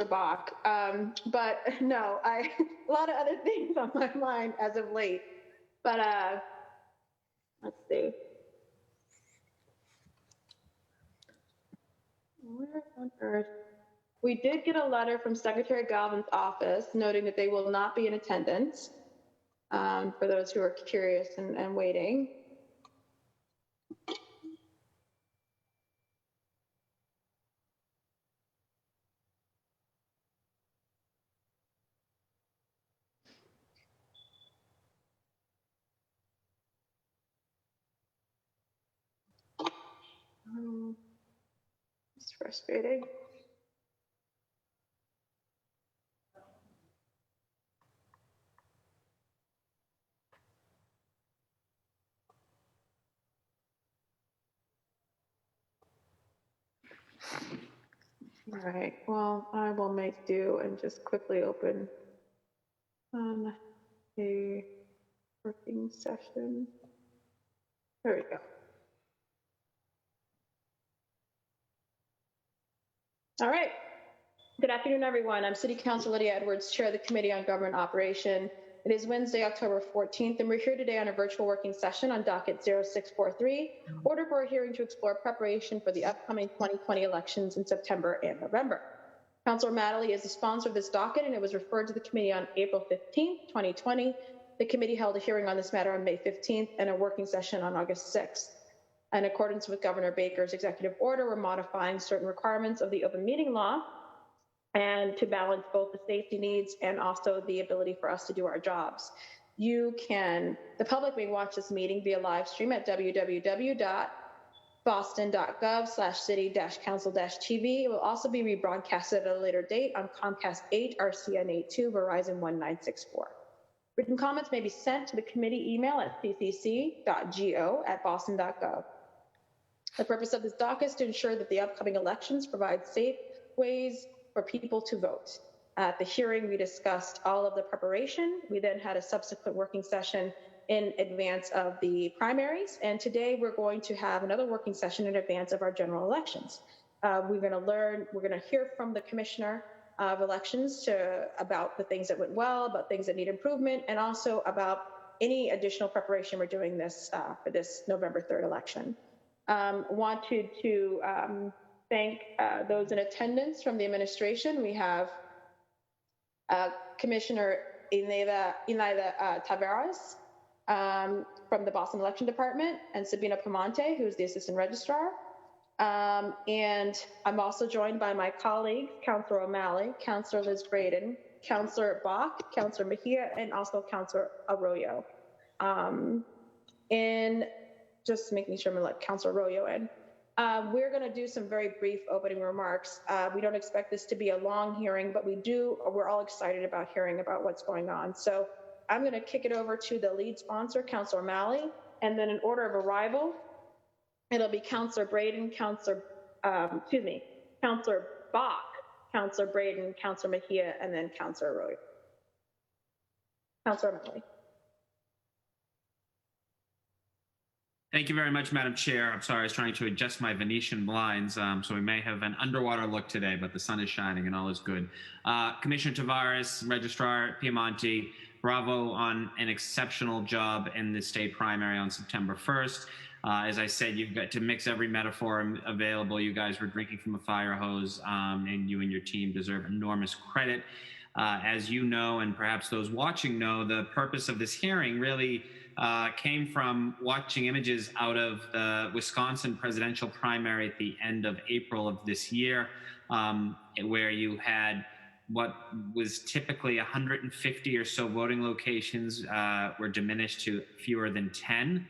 Bach. But no, a lot of other things on my mind as of late. But let's see. Where on earth? We did get a letter from Secretary Galvin's office noting that they will not be in attendance, for those who are curious and waiting. It's frustrating. All right, well, I will make do and just quickly open a working session. There we go. All right. Good afternoon, everyone. I'm City Councilor Lydia Edwards, Chair of the Committee on Government Operation. It is Wednesday, October 14th, and we're here today on a virtual working session on Docket 0643, order for a hearing to explore preparation for the upcoming 2020 elections in September and November. Councilor Mattingly is the sponsor of this docket, and it was referred to the committee on April 15th, 2020. The committee held a hearing on this matter on May 15th and a working session on August 6th. In accordance with Governor Baker's executive order, we're modifying certain requirements of the open meeting law and to balance both the safety needs and also the ability for us to do our jobs. The public may watch this meeting via live stream at www.boston.gov/city-council-tv. It will also be rebroadcasted at a later date on Comcast 8, RCN 82, Verizon 1964. Written comments may be sent to the committee email at ccc.go@boston.gov. The purpose of this docket is to ensure that the upcoming elections provide safe ways for people to vote. At the hearing, we discussed all of the preparation. We then had a subsequent working session in advance of the primaries. And today we're going to have another working session in advance of our general elections. We're going to hear from the Commissioner of Elections about the things that went well, about things that need improvement, and also about any additional preparation we're doing this for this November 3rd election. Wanted to thank those in attendance from the administration. We have Commissioner Ineida Tavares from the Boston Election Department, and Sabina Pamonte, who's the Assistant Registrar. And I'm also joined by my colleagues, Councilor O'Malley, Councilor Liz Braden, Councilor Bach, Councilor Mejia, and also Councilor Arroyo. And just making sure I'm going to let Councilor Arroyo in. We're going to do some very brief opening remarks. We don't expect this to be a long hearing, but we're all excited about hearing about what's going on. So I'm going to kick it over to the lead sponsor, Councilor O'Malley, and then in order of arrival, it'll be Councilor Braden, Councilor Bach, Councilor Braden, Councilor Mejia, and then Councilor Arroyo. Councilor O'Malley. Thank you very much, Madam Chair. I'm sorry, I was trying to adjust my Venetian blinds, so we may have an underwater look today, but the sun is shining and all is good. Commissioner Tavares, Registrar Piemonte, bravo on an exceptional job in the state primary on September 1st. As I said, you've got to mix every metaphor available. You guys were drinking from a fire hose, and you and your team deserve enormous credit. As you know, and perhaps those watching know, the purpose of this hearing really came from watching images out of the Wisconsin presidential primary at the end of April of this year, where you had what was typically 150 or so voting locations were diminished to fewer than 10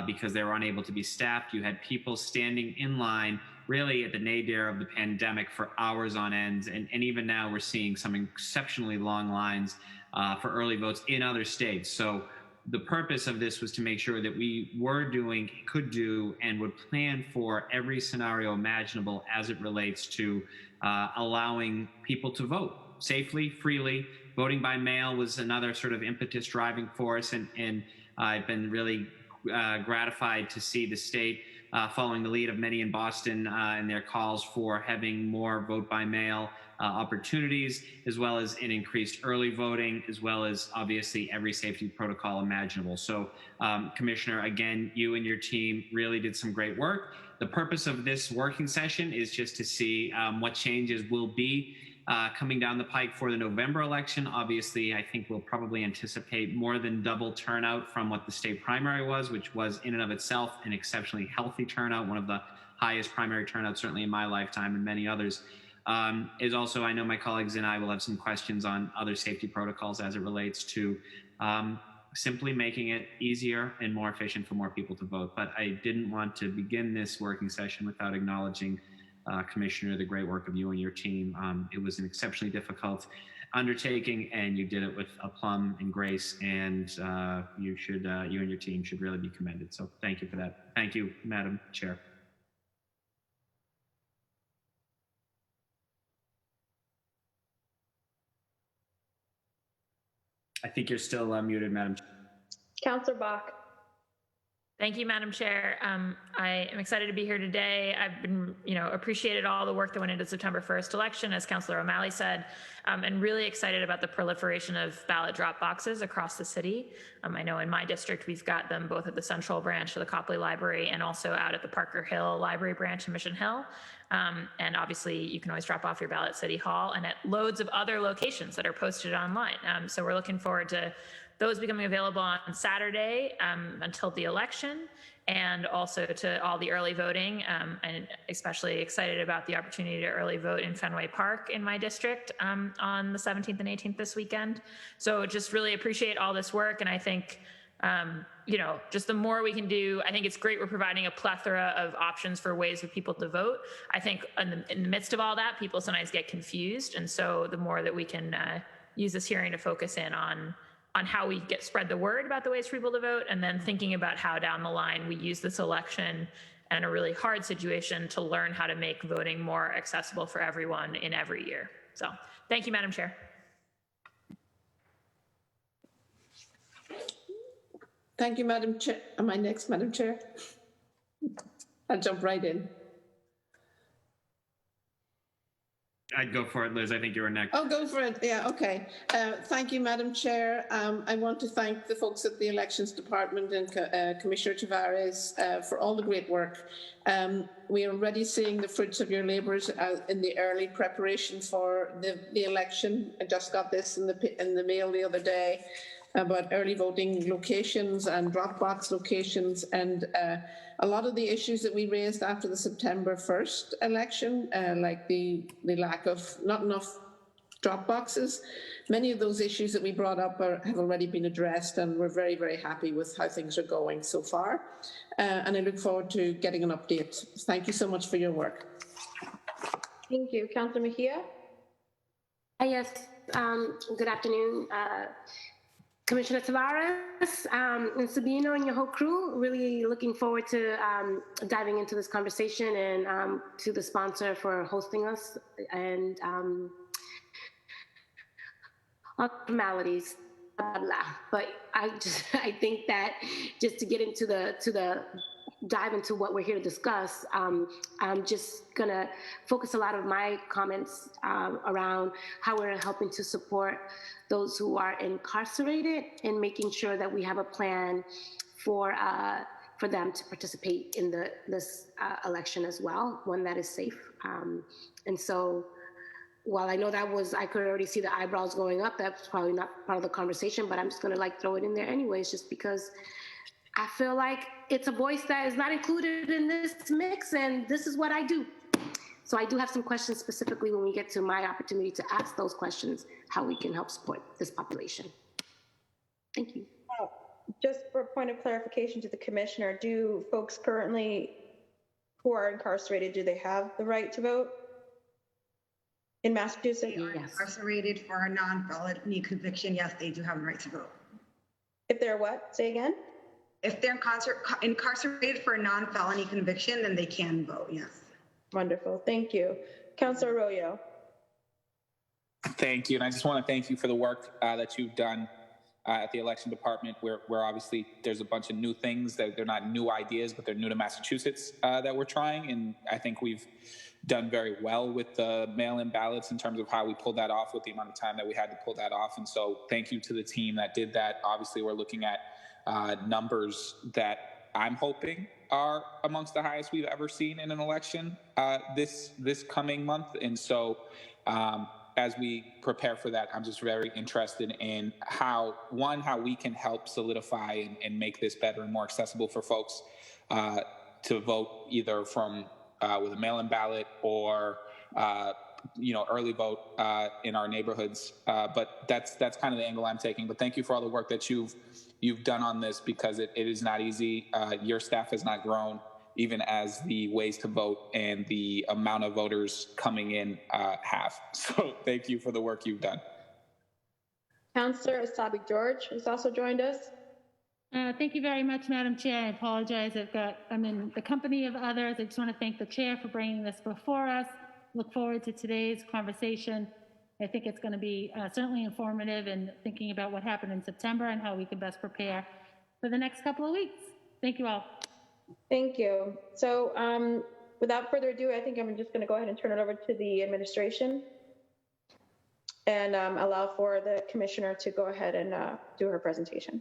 because they were unable to be staffed. You had people standing in line really at the nadir of the pandemic for hours on end. And even now we're seeing some exceptionally long lines for early votes in other states. So the purpose of this was to make sure that we were doing, could do, and would plan for every scenario imaginable as it relates to allowing people to vote safely, freely. Voting by mail was another sort of impetus driving force, and I've been really gratified to see the state following the lead of many in Boston in their calls for having more vote by mail opportunities, as well as in increased early voting, as well as obviously every safety protocol imaginable. So Commissioner, again, you and your team really did some great work. The purpose of this working session is just to see what changes will be coming down the pike for the November election. Obviously, I think we'll probably anticipate more than double turnout from what the state primary was, which was in and of itself an exceptionally healthy turnout, one of the highest primary turnouts certainly in my lifetime and many others. Is also, I know my colleagues and I will have some questions on other safety protocols as it relates to simply making it easier and more efficient for more people to vote. But I didn't want to begin this working session without acknowledging, Commissioner, the great work of you and your team. It was an exceptionally difficult undertaking, and you did it with aplomb and grace, and you and your team should really be commended. So thank you for that. Thank you, Madam Chair. I think you're still muted, Madam Chair. Councillor Bach. Thank you, Madam Chair. I am excited to be here today. I've been, appreciated all the work that went into September 1st election, as Councillor O'Malley said, and really excited about the proliferation of ballot drop boxes across the city. I know in my district, we've got them both at the Central branch of the Copley Library and also out at the Parker Hill Library branch in Mission Hill. And obviously, you can always drop off your ballot at City Hall and at loads of other locations that are posted online. So we're looking forward to those becoming available on Saturday until the election, and also to all the early voting, and especially excited about the opportunity to early vote in Fenway Park in my district on the 17th and 18th this weekend. So just really appreciate all this work, and I think just the more we can do, I think it's great we're providing a plethora of options for ways for people to vote. I think in the midst of all that, people sometimes get confused, and so the more that we can use this hearing to focus in on how we spread the word about the ways for people to vote, and then thinking about how down the line we use this election and a really hard situation to learn how to make voting more accessible for everyone in every year. So thank you, Madam Chair. Thank you, Madam Chair. Am I next, Madam Chair? I'll jump right in. I'd go for it, Liz. I think you were next. Oh, go for it. Yeah, okay. Thank you, Madam Chair. I want to thank the folks at the Elections Department and Commissioner Tavares for all the great work. We are already seeing the fruits of your labours in the early preparation for the election. I just got this in the mail the other day about early voting locations and Dropbox locations, and a lot of the issues that we raised after the September 1st election, like the lack of not enough drop boxes, many of those issues that we brought up have already been addressed, and we're very, very happy with how things are going so far. And I look forward to getting an update. Thank you so much for your work. Thank you. Councillor Mejia? Yes, good afternoon. Commissioner Tavares and Sabino and your whole crew, really looking forward to diving into this conversation, and to the sponsor for hosting us, and all formalities, but I think that just to get into the dive into what we're here to discuss, I'm just gonna focus a lot of my comments around how we're helping to support those who are incarcerated, and making sure that we have a plan for them to participate in this election as well, one that is safe. And so, while I know I could already see the eyebrows going up, that's probably not part of the conversation, but I'm just gonna throw it in there anyways, just because I feel like it's a voice that is not included in this mix, and this is what I do. So I do have some questions specifically when we get to my opportunity to ask those questions, how we can help support this population. Thank you. Just for a point of clarification to the Commissioner, do folks currently who are incarcerated, do they have the right to vote in Massachusetts? They are incarcerated for a non-felony conviction. Yes, they do have the right to vote. If they're what? Say again? If they're incarcerated for a non-felony conviction, then they can vote, yes. Wonderful, thank you. Councilor Arroyo. Thank you, and I just want to thank you for the work that you've done at the election department, where obviously there's a bunch of new things that they're not new ideas, but they're new to Massachusetts that we're trying. And I think we've done very well with the mail-in ballots in terms of how we pulled that off with the amount of time that we had to pull that off. And so thank you to the team that did that. Obviously, we're looking at numbers that I'm hoping are amongst the highest we've ever seen in an election this coming month. And so as we prepare for that, I'm just very interested in how we can help solidify and make this better and more accessible for folks to vote either from with a mail-in ballot or early vote in our neighborhoods. But that's kind of the angle I'm taking. But thank you for all the work that you've done on this, because it is not easy. Your staff has not grown, even as the ways to vote and the amount of voters coming in have. So thank you for the work you've done. Councillor Asabi George has also joined us. Thank you very much, Madam Chair. I apologize. I'm in the company of others. I just want to thank the chair for bringing this before us. Look forward to today's conversation. I think it's going to be certainly informative in thinking about what happened in September and how we can best prepare for the next couple of weeks. Thank you all. Thank you. So without further ado, I think I'm just going to go ahead and turn it over to the administration and allow for the commissioner to go ahead and do her presentation.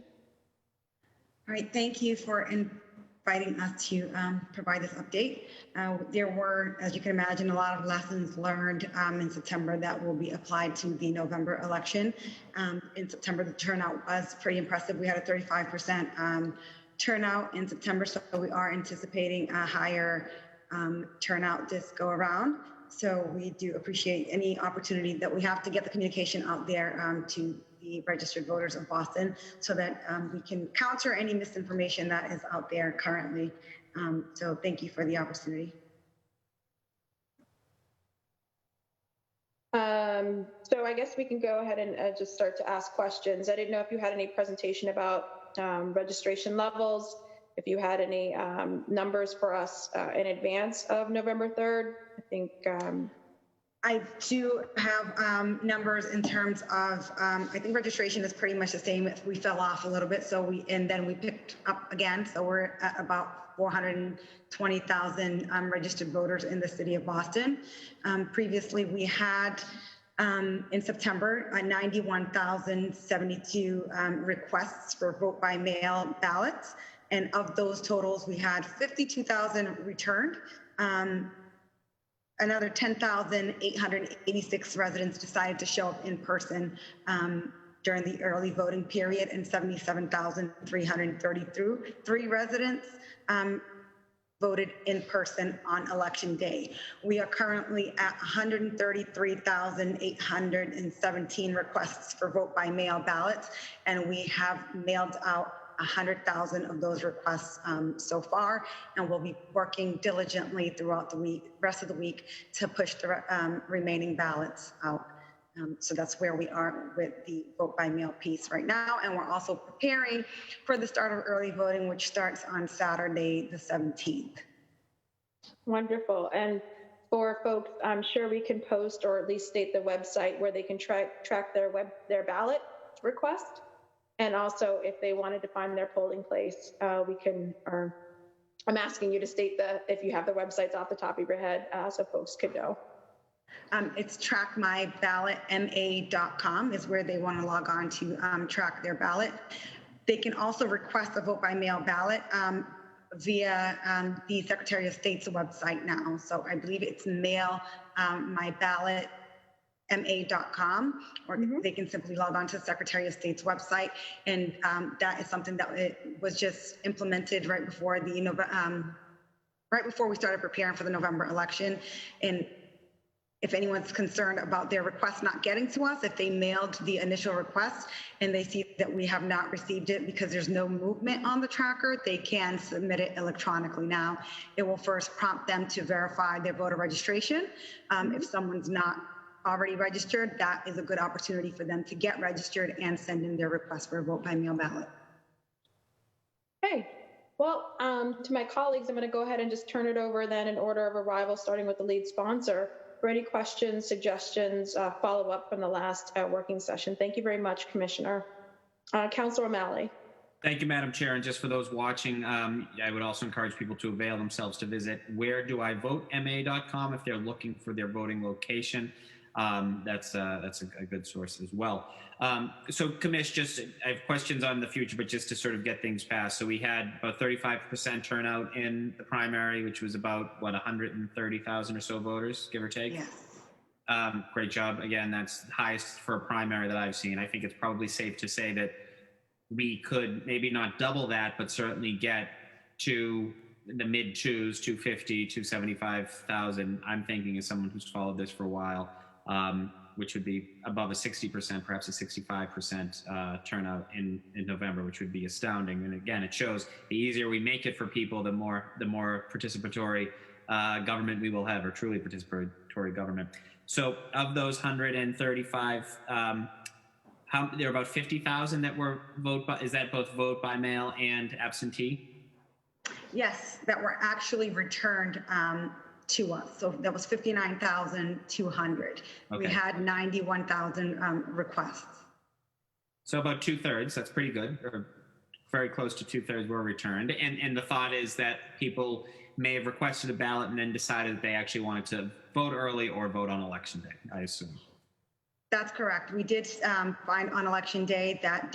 All right, thank you for inviting us to provide this update. There were, as you can imagine, a lot of lessons learned in September that will be applied to the November election. In September, the turnout was pretty impressive. We had a 35% turnout in September, so we are anticipating a higher turnout this go around. So we do appreciate any opportunity that we have to get the communication out there to the registered voters of Boston, so that we can counter any misinformation that is out there currently. So thank you for the opportunity. So I guess we can go ahead and just start to ask questions. I didn't know if you had any presentation about registration levels, if you had any numbers for us in advance of November 3rd. I think I do have numbers in terms of, I think registration is pretty much the same. We fell off a little bit, and then we picked up again. So we're at about 420,000 registered voters in the city of Boston. Previously, we had in September 91,072 requests for vote by mail ballots. And of those totals, we had 52,000 returned. Another 10,886 residents decided to show up in person during the early voting period, and 77,333 residents voted in person on election day. We are currently at 133,817 requests for vote by mail ballots, and we have mailed out 100,000 of those requests so far, and we'll be working diligently throughout the rest of the week to push the remaining ballots out. So that's where we are with the vote by mail piece right now. And we're also preparing for the start of early voting, which starts on Saturday, the 17th. wonderful. And for folks, I'm sure we can post or at least state the website where they can track their ballot request. And also, if they wanted to find their polling place, we can, or I'm asking you to state if you have the websites off the top of your head, so folks could know. It's trackmyballotma.com is where they want to log on to track their ballot. They can also request a vote by mail ballot via the Secretary of State's website now. So I believe it's myballotma.com, or they can simply log on to the Secretary of State's website. And that is something that it was just implemented right before we started preparing for the November election. And if anyone's concerned about their request not getting to us, if they mailed the initial request and they see that we have not received it because there's no movement on the tracker, they can submit it electronically now. It will first prompt them to verify their voter registration. If someone's not already registered, that is a good opportunity for them to get registered and send in their request for a vote by mail ballot. Okay. Well, to my colleagues, I'm going to go ahead and just turn it over then in order of arrival, starting with the lead sponsor. For any questions, suggestions, follow up from the last working session. Thank you very much, Commissioner. Councilor O'Malley. Thank you, Madam Chair. And just for those watching, I would also encourage people to avail themselves to visit wheredoivote.ma.com if they're looking for their voting location. That's a good source as well. So, Commish, I have questions on the future, but just to sort of get things passed. So we had about 35% turnout in the primary, which was about, 130,000 or so voters, give or take? Yes. Great job. Again, that's the highest for a primary that I've seen. I think it's probably safe to say that we could maybe not double that, but certainly get to the mid twos, 250, 275,000. I'm thinking as someone who's followed this for a while, which would be above a 60%, perhaps a 65% turnout in November, which would be astounding. And again, it shows the easier we make it for people, the more participatory government we will have, or truly participatory government. So of those 135, there are about 50,000 that were vote by, is that both vote by mail and absentee? Yes, that were actually returned to us. So that was 59,200. We Okay. had 91,000 requests. So about 2/3, that's pretty good, or very close to 2/3 were returned. And the thought is that people may have requested a ballot and then decided that they actually wanted to vote early or vote on election day, I assume. That's correct. We did find on election day that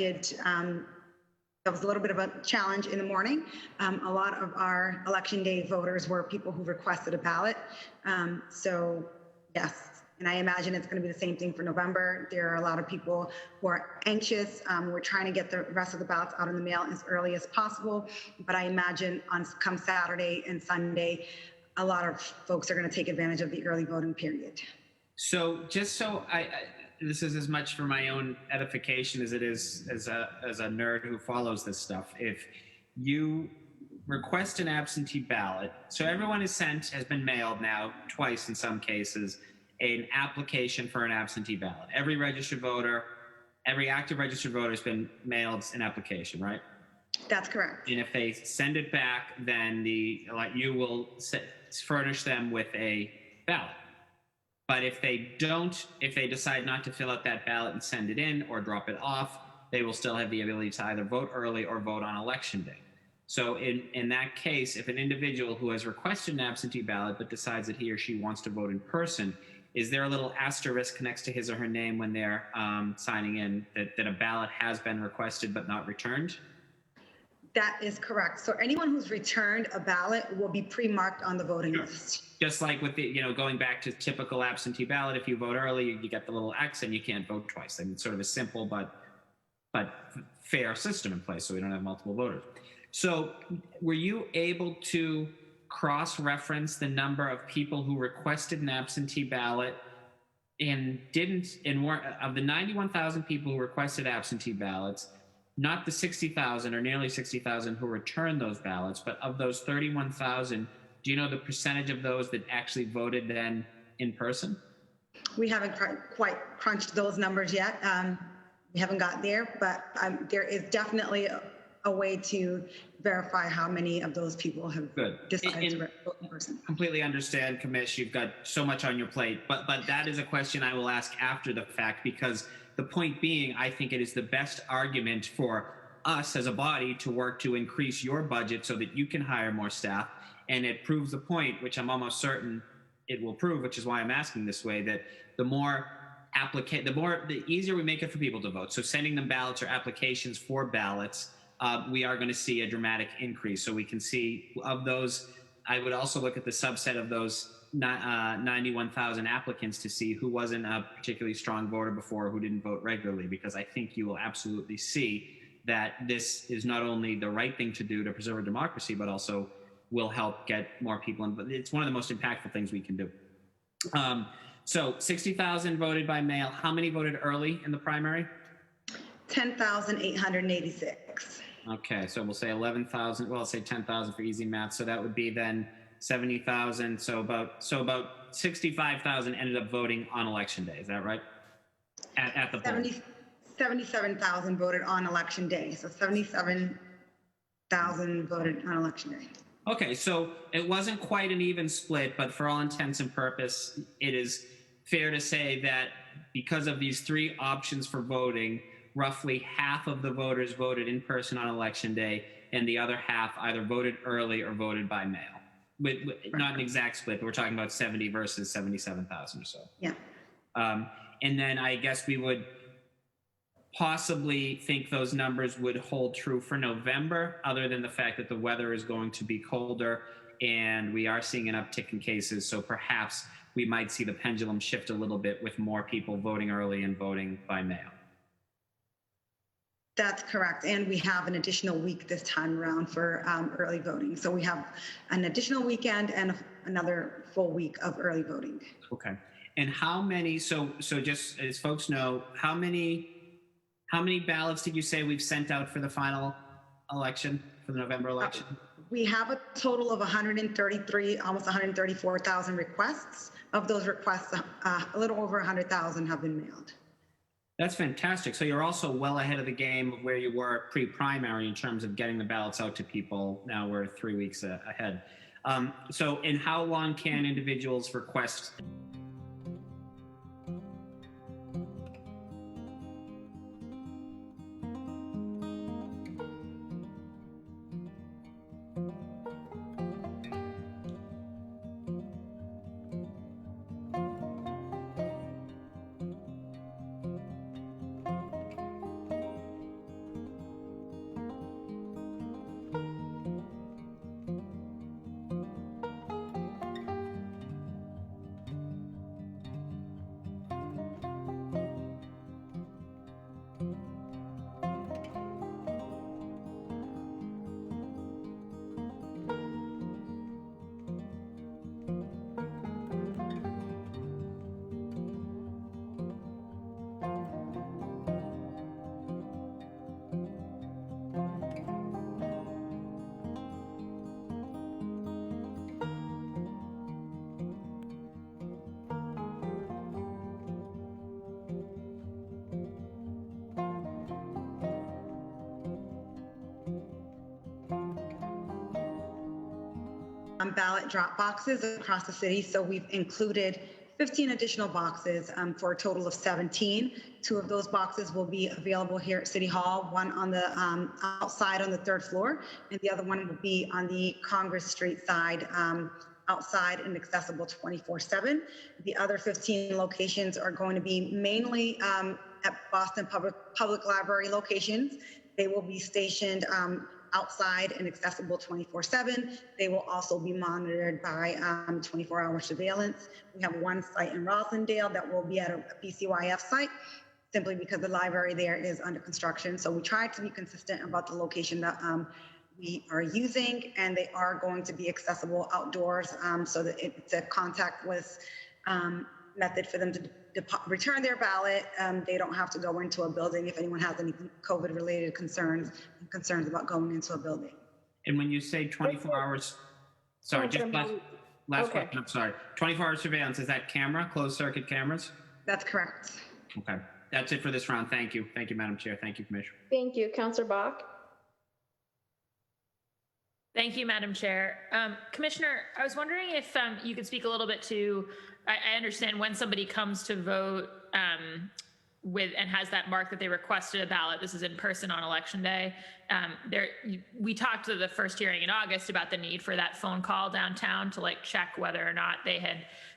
was a little bit of a challenge in the morning. A lot of our election day voters were people who requested a ballot. So yes, and I imagine it's going to be the same thing for November. There are a lot of people who are anxious. We're trying to get the rest of the ballots out in the mail as early as possible. But I imagine come Saturday and Sunday, a lot of folks are going to take advantage of the early voting period. So just so this is as much for my own edification as it is as a nerd who follows this stuff. If you request an absentee ballot, so everyone has been mailed now twice in some cases, an application for an absentee ballot. Every registered voter, every active registered voter has been mailed an application, right? That's correct. And if they send it back, then you will furnish them with a ballot. But if they decide not to fill out that ballot and send it in or drop it off, they will still have the ability to either vote early or vote on election day. So in that case, if an individual who has requested an absentee ballot but decides that he or she wants to vote in person, is there a little asterisk next to his or her name when they're signing in that a ballot has been requested but not returned? That is correct. So anyone who's returned a ballot will be pre-marked on the voting list. Just like with the, going back to typical absentee ballot, if you vote early, you get the little X and you can't vote twice. I mean, it's sort of a simple but fair system in place, so we don't have multiple voters. So were you able to cross-reference the number of people who requested an absentee ballot and weren't, of the 91,000 people who requested absentee ballots, not the 60,000 or nearly 60,000 who returned those ballots, but of those 31,000, do you know the percentage of those that actually voted then in person? We haven't quite crunched those numbers yet. We haven't got there, but there is definitely a way to verify how many of those people have decided to vote in person. Completely understand, Commish. You've got so much on your plate, but that is a question I will ask after the fact, because the point being, I think it is the best argument for us as a body to work to increase your budget so that you can hire more staff. And it proves the point, which I'm almost certain it will prove, which is why I'm asking this way, that the easier we make it for people to vote. So sending them ballots or applications for ballots, we are going to see a dramatic increase. So we can see of those, I would also look at the subset of those 91,000 applicants to see who wasn't a particularly strong voter before, who didn't vote regularly, because I think you will absolutely see that this is not only the right thing to do to preserve democracy, but also will help get more people in. But it's one of the most impactful things we can do. So 60,000 voted by mail. How many voted early in the primary? 10,886. Okay, so we'll say 11,000. Well, I'll say 10,000 for easy math. So that would be then 70,000. So about 65,000 ended up voting on election day. Is that right? At the poll. 77,000 voted on election day. So 77,000 voted on election day. Okay, so it wasn't quite an even split, but for all intents and purposes, it is fair to say that because of these three options for voting, roughly half of the voters voted in person on election day, and the other half either voted early or voted by mail. With not an exact split, but we're talking about 70 versus 77,000 or so. Yeah. And then I guess we would possibly think those numbers would hold true for November, other than the fact that the weather is going to be colder and we are seeing an uptick in cases. So perhaps we might see the pendulum shift a little bit with more people voting early and voting by mail. That's correct. And we have an additional week this time around for early voting. So we have an additional weekend and another full week of early voting. Okay. And how many, so just as folks know, how many ballots did you say we've sent out for the final election, for the November election? We have a total of 133, almost 134,000 requests. Of those requests, a little over 100,000 have been mailed. That's fantastic. So you're also well ahead of the game of where you were pre-primary in terms of getting the ballots out to people. Now we're 3 weeks ahead. So in how long can individuals request? Ballot drop boxes across the city. So we've included 15 additional boxes for a total of 17. 2 of those boxes will be available here at City Hall, one on the outside on the 3rd floor, and the other one will be on the Congress Street side, outside and accessible 24/7. The other 15 locations are going to be mainly at Boston Public Library locations. They will be stationed outside and accessible 24/7. They will also be monitored by 24-hour surveillance. We have one site in Rosendale that will be at a PCYF site, simply because the library there is under construction. So we try to be consistent about the location that we are using, and they are going to be accessible outdoors, so that it's a contactless method for them to return their ballot. They don't have to go into a building if anyone has any COVID-related concerns about going into a building. And when you say 24 hours, sorry, just last question, I'm sorry. 24-hour surveillance, is that camera, closed circuit cameras? That's correct. Okay, that's it for this round. Thank you. Thank you, Madam Chair. Thank you, Commissioner. Thank you. Councilor Bach. Thank you, Madam Chair. Commissioner, I was wondering if you could speak a little bit to, I understand when somebody comes to vote with and has that mark that they requested a ballot, this is in person on election day. We talked to the first hearing in August about the need for that phone call downtown to check whether or not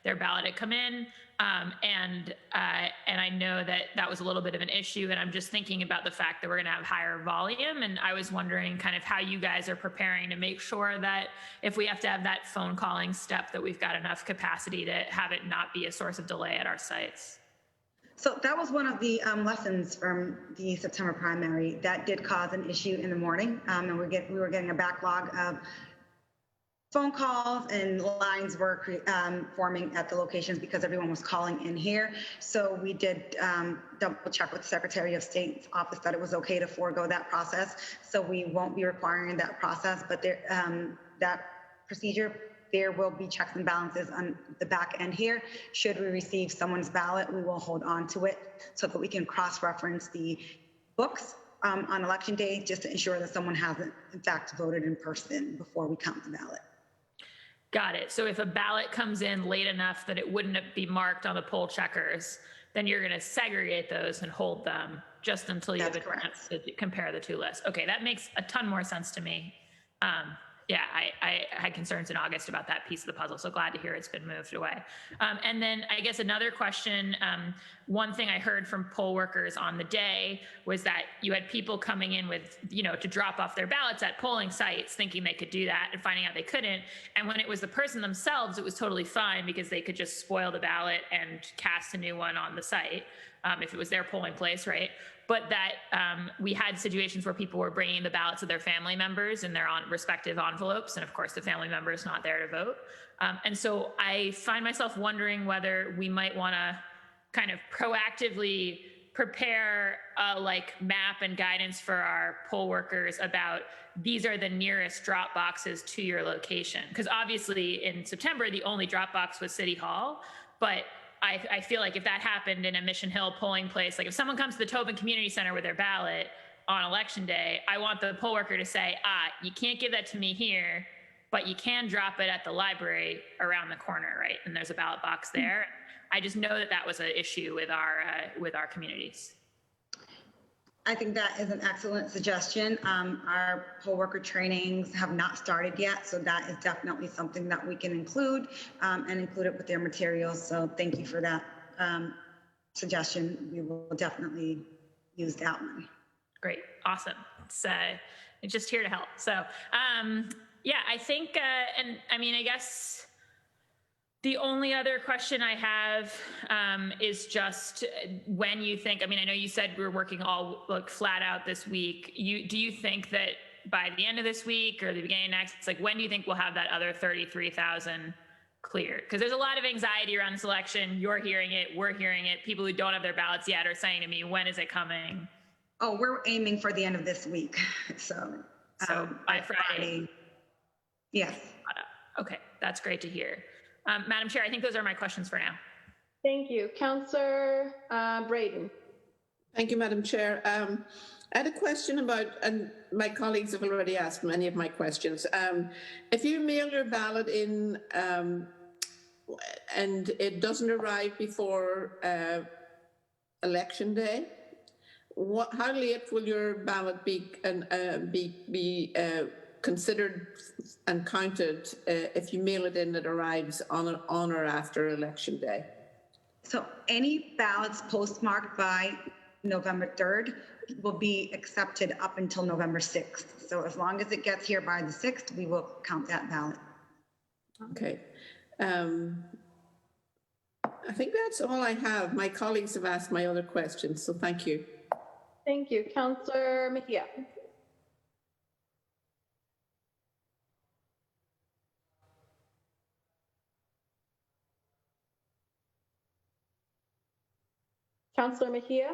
their ballot had come in. And I know that was a little bit of an issue, and I'm just thinking about the fact that we're going to have higher volume, and I was wondering kind of how you guys are preparing to make sure that if we have to have that phone calling step, that we've got enough capacity to have it not be a source of delay at our sites. So that was one of the lessons from the September primary that did cause an issue in the morning, and we were getting a backlog of phone calls, and lines were forming at the locations because everyone was calling in here. So we did double check with the Secretary of State's office that it was okay to forego that process. So we won't be requiring that process, but that procedure, there will be checks and balances on the back end here. Should we receive someone's ballot, we will hold on to it so that we can cross-reference the books on election day, just to ensure that someone hasn't in fact voted in person before we count the ballot. Got it. So if a ballot comes in late enough that it wouldn't be marked on the poll checkers, then you're going to segregate those and hold them just until you have a chance to compare the two lists. Okay, that makes a ton more sense to me. Yeah, I had concerns in August about that piece of the puzzle, so glad to hear it's been moved away. And then I guess another question, one thing I heard from poll workers on the day was that you had people coming in with, to drop off their ballots at polling sites thinking they could do that and finding out they couldn't. And when it was the person themselves, it was totally fine because they could just spoil the ballot and cast a new one on the site if it was their polling place, right? But that we had situations where people were bringing the ballots of their family members in their respective envelopes. And of course, the family member is not there to vote. And so I find myself wondering whether we might want to kind of proactively prepare a map and guidance for our poll workers about these are the nearest drop boxes to your location. Because obviously in September, the only drop box was City Hall, but I feel like if that happened in a Mission Hill polling place, like if someone comes to the Tobin Community Center with their ballot on election day, I want the poll worker to say, you can't give that to me here, but you can drop it at the library around the corner, right? And there's a ballot box there. I just know that was an issue with our communities. I think that is an excellent suggestion. Our poll worker trainings have not started yet, so that is definitely something that we can include and include it with their materials. So thank you for that suggestion. We will definitely use that one. Great, awesome. It's just here to help. So yeah, I think, and I mean, I guess the only other question I have is just when you think, I mean, I know you said we're working all flat out this week. Do you think that by the end of this week or the beginning of next, it's when do you think we'll have that other 33,000 cleared? Because there's a lot of anxiety around this election. You're hearing it, we're hearing it. People who don't have their ballots yet are saying to me, when is it coming? Oh, we're aiming for the end of this week. So by Friday. Yes. Okay, that's great to hear. Madam Chair, I think those are my questions for now. Thank you. Councillor Braden. Thank you, Madam Chair. I had a question about, and my colleagues have already asked many of my questions. If you mail your ballot in and it doesn't arrive before election day, how late will your ballot be considered and counted if you mail it in, it arrives on or after election day? So any ballots postmarked by November 3rd will be accepted up until November 6th. So as long as it gets here by the 6th, we will count that ballot. Okay. I think that's all I have. My colleagues have asked my other questions, so thank you. Thank you. Councillor Mejia. Councillor Mejia?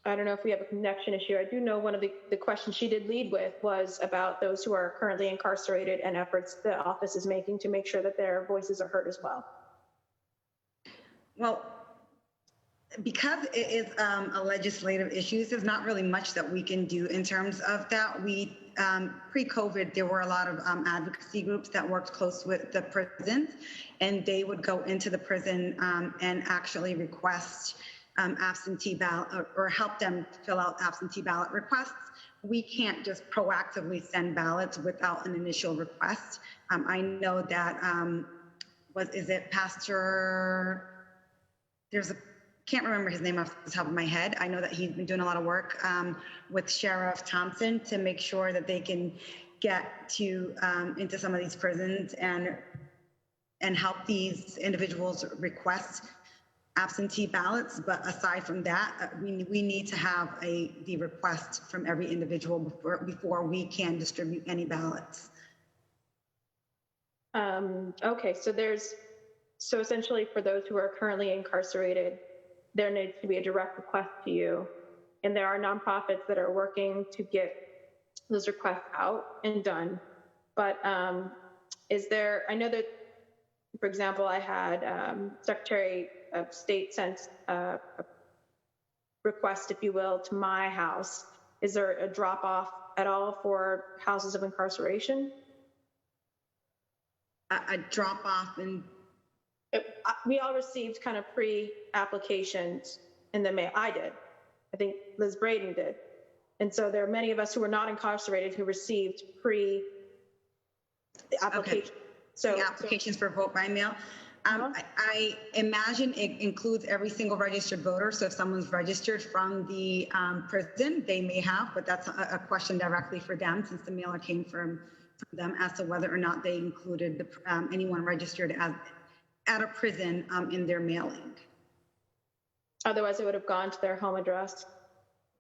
I don't know if we have a connection issue. I do know one of the questions she did lead with was about those who are currently incarcerated and efforts the office is making to make sure that their voices are heard as well. Well, because it is a legislative issue, there's not really much that we can do in terms of that. We pre-COVID, there were a lot of advocacy groups that worked close with the prisons, and they would go into the prison and actually request absentee ballot or help them fill out absentee ballot requests. We can't just proactively send ballots without an initial request. I know that is it Pastor? Can't remember his name off the top of my head. I know that he's been doing a lot of work with Sheriff Thompson to make sure that they can get to into some of these prisons and help these individuals request absentee ballots. But aside from that, we need to have the request from every individual before we can distribute any ballots. Okay, so essentially for those who are currently incarcerated, there needs to be a direct request to you. And there are nonprofits that are working to get those requests out and done. But I know that, for example, I had Secretary of State sent a request, if you will, to my house. Is there a drop-off at all for houses of incarceration? A drop off and We all received kind of pre-applications in the mail. I did. I think Liz Braden did. And so there are many of us who were not incarcerated who received pre-application. Okay. So the applications for vote by mail. I imagine it includes every single registered voter. So if someone's registered from the prison, they may have, but that's a question directly for them, since the mailer came from them, as to whether or not they included anyone registered at a prison in their mailing. Otherwise, it would have gone to their home address.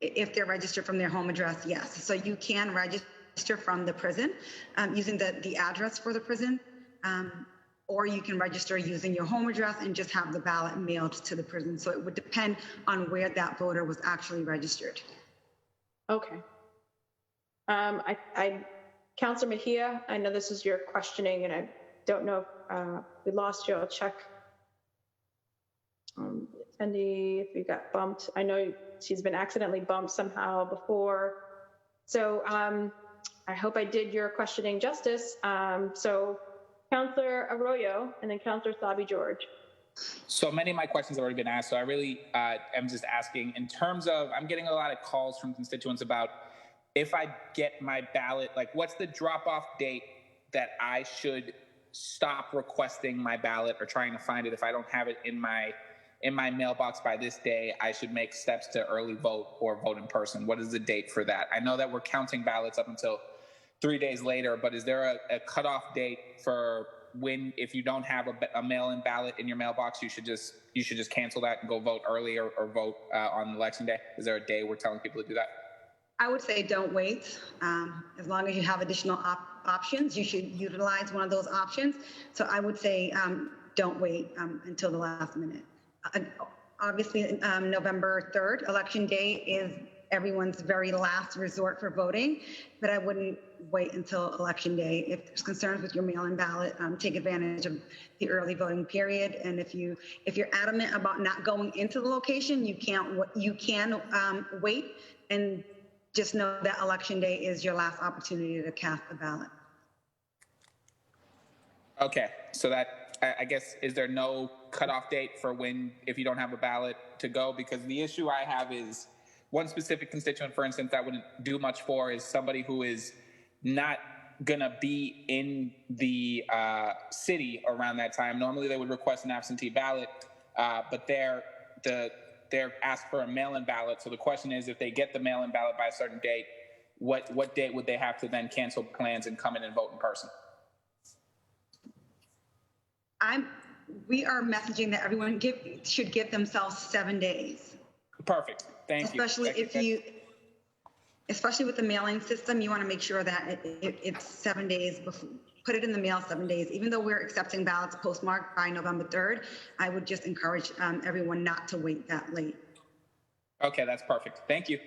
If they're registered from their home address, yes. So you can register from the prison using the address for the prison, or you can register using your home address and just have the ballot mailed to the prison. So it would depend on where that voter was actually registered. Okay. Councilor Mejia, I know this is your questioning, and I don't know if we lost you. I'll check. Cindy, if you got bumped. I know she's been accidentally bumped somehow before. So I hope I did your questioning justice. So Councilor Arroyo and then Councilor Sabi George. So many of my questions have already been asked. So I really am just asking in terms of, I'm getting a lot of calls from constituents about if I get my ballot, like what's the drop-off date that I should stop requesting my ballot or trying to find it if I don't have it in my mailbox by this day? I should make steps to early vote or vote in person. What is the date for that? I know that we're counting ballots up until 3 days later, but is there a cutoff date for when, if you don't have a mail-in ballot in your mailbox, you should just cancel that and go vote early or vote on election day? Is there a day we're telling people to do that? I would say don't wait. As long as you have additional options, you should utilize one of those options. So I would say don't wait until the last minute. Obviously, November 3rd, election day, is everyone's very last resort for voting, but I wouldn't wait until election day. If there's concerns with your mail-in ballot, take advantage of the early voting period. And if you're adamant about not going into the location, you can wait, and just know that election day is your last opportunity to cast a ballot. Okay, so that, I guess, is there no cutoff date for when, if you don't have a ballot, to go? Because the issue I have is one specific constituent, for instance, that wouldn't do much for is somebody who is not gonna be in the city around that time. Normally they would request an absentee ballot, but they're asked for a mail-in ballot. So the question is, if they get the mail-in ballot by a certain date, what date would they have to then cancel plans and come in and vote in person? We are messaging that everyone should give themselves 7 days. Perfect. Thank you. Especially with the mailing system, you want to make sure that it's 7 days before. Put it in the mail 7 days. Even though we're accepting ballots postmarked by November 3rd, I would just encourage everyone not to wait that late. Okay, that's perfect. Thank you.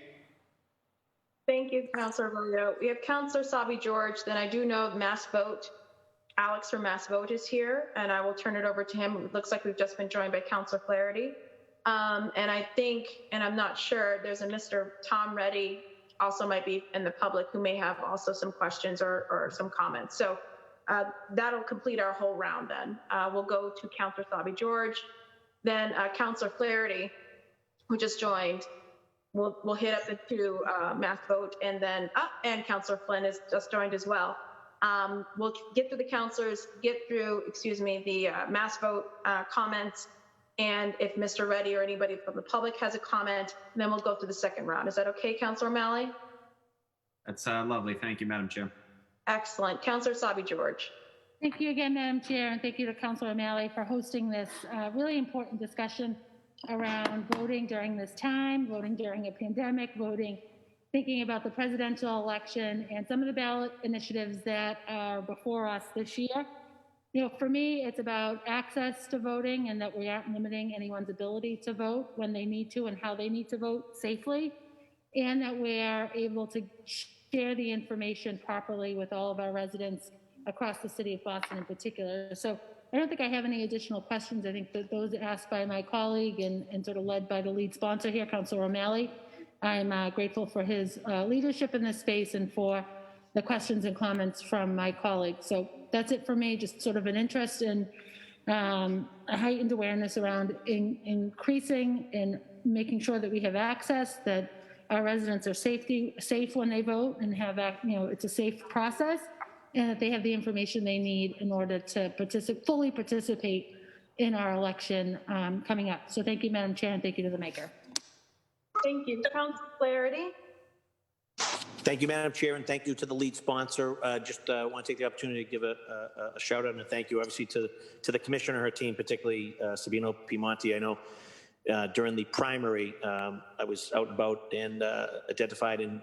Thank you, Councilor Arroyo. We have Councilor Sabi George. Then I do know Mass Vote. Alex from Mass Vote is here, and I will turn it over to him. It looks like we've just been joined by Councilor Flaherty. And I think, and I'm not sure, there's a Mr. Tom Reddy also might be in the public who may have also some questions or some comments. So that'll complete our whole round then. We'll go to Councilor Sabi George, then Councilor Flaherty, who just joined. We'll hit up the two Mass Vote, and then, and Councilor Flynn has just joined as well. We'll get through the councilors, the Mass Vote comments, and if Mr. Reddy or anybody from the public has a comment, then we'll go through the second round. Is that okay, Councilor O'Malley? That's lovely. Thank you, Madam Chair. Excellent. Councilor Sabi George. Thank you again, Madam Chair, and thank you to Councilor O'Malley for hosting this really important discussion around voting during this time, voting during a pandemic, thinking about the presidential election and some of the ballot initiatives that are before us this year. You know, for me, it's about access to voting and that we aren't limiting anyone's ability to vote when they need to and how they need to vote safely, and that we're able to share the information properly with all of our residents across the city of Boston in particular. So I don't think I have any additional questions. I think that those asked by my colleague and sort of led by the lead sponsor here, Councilor O'Malley, I'm grateful for his leadership in this space and for the questions and comments from my colleagues. So that's it for me, just sort of an interest in a heightened awareness around increasing and making sure that we have access, that our residents are safe when they vote and have, it's a safe process, and that they have the information they need in order to fully participate in our election coming up. So thank you, Madam Chair, and thank you to the maker. Thank you. Councilor Flaherty. Thank you, Madam Chair, and thank you to the lead sponsor. Just want to take the opportunity to give a shout out and a thank you, obviously, to the commissioner and her team, particularly Sabino Piemonte. I know during the primary, I was out and about and identified and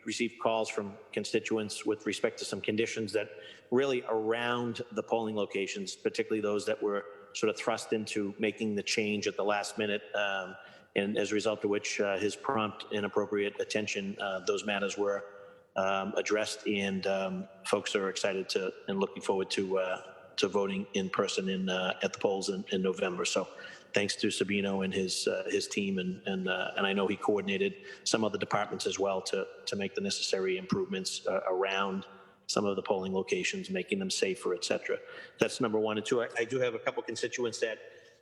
received calls from constituents with respect to some conditions that really around the polling locations, particularly those that were sort of thrust into making the change at the last minute. And as a result of which his prompt and appropriate attention, those matters were addressed, and folks are excited and looking forward to voting in person at the polls in November. So thanks to Sabino and his team, and I know he coordinated some other departments as well to make the necessary improvements around some of the polling locations, making them safer, et cetera. That's number one. And two, I do have a couple constituents that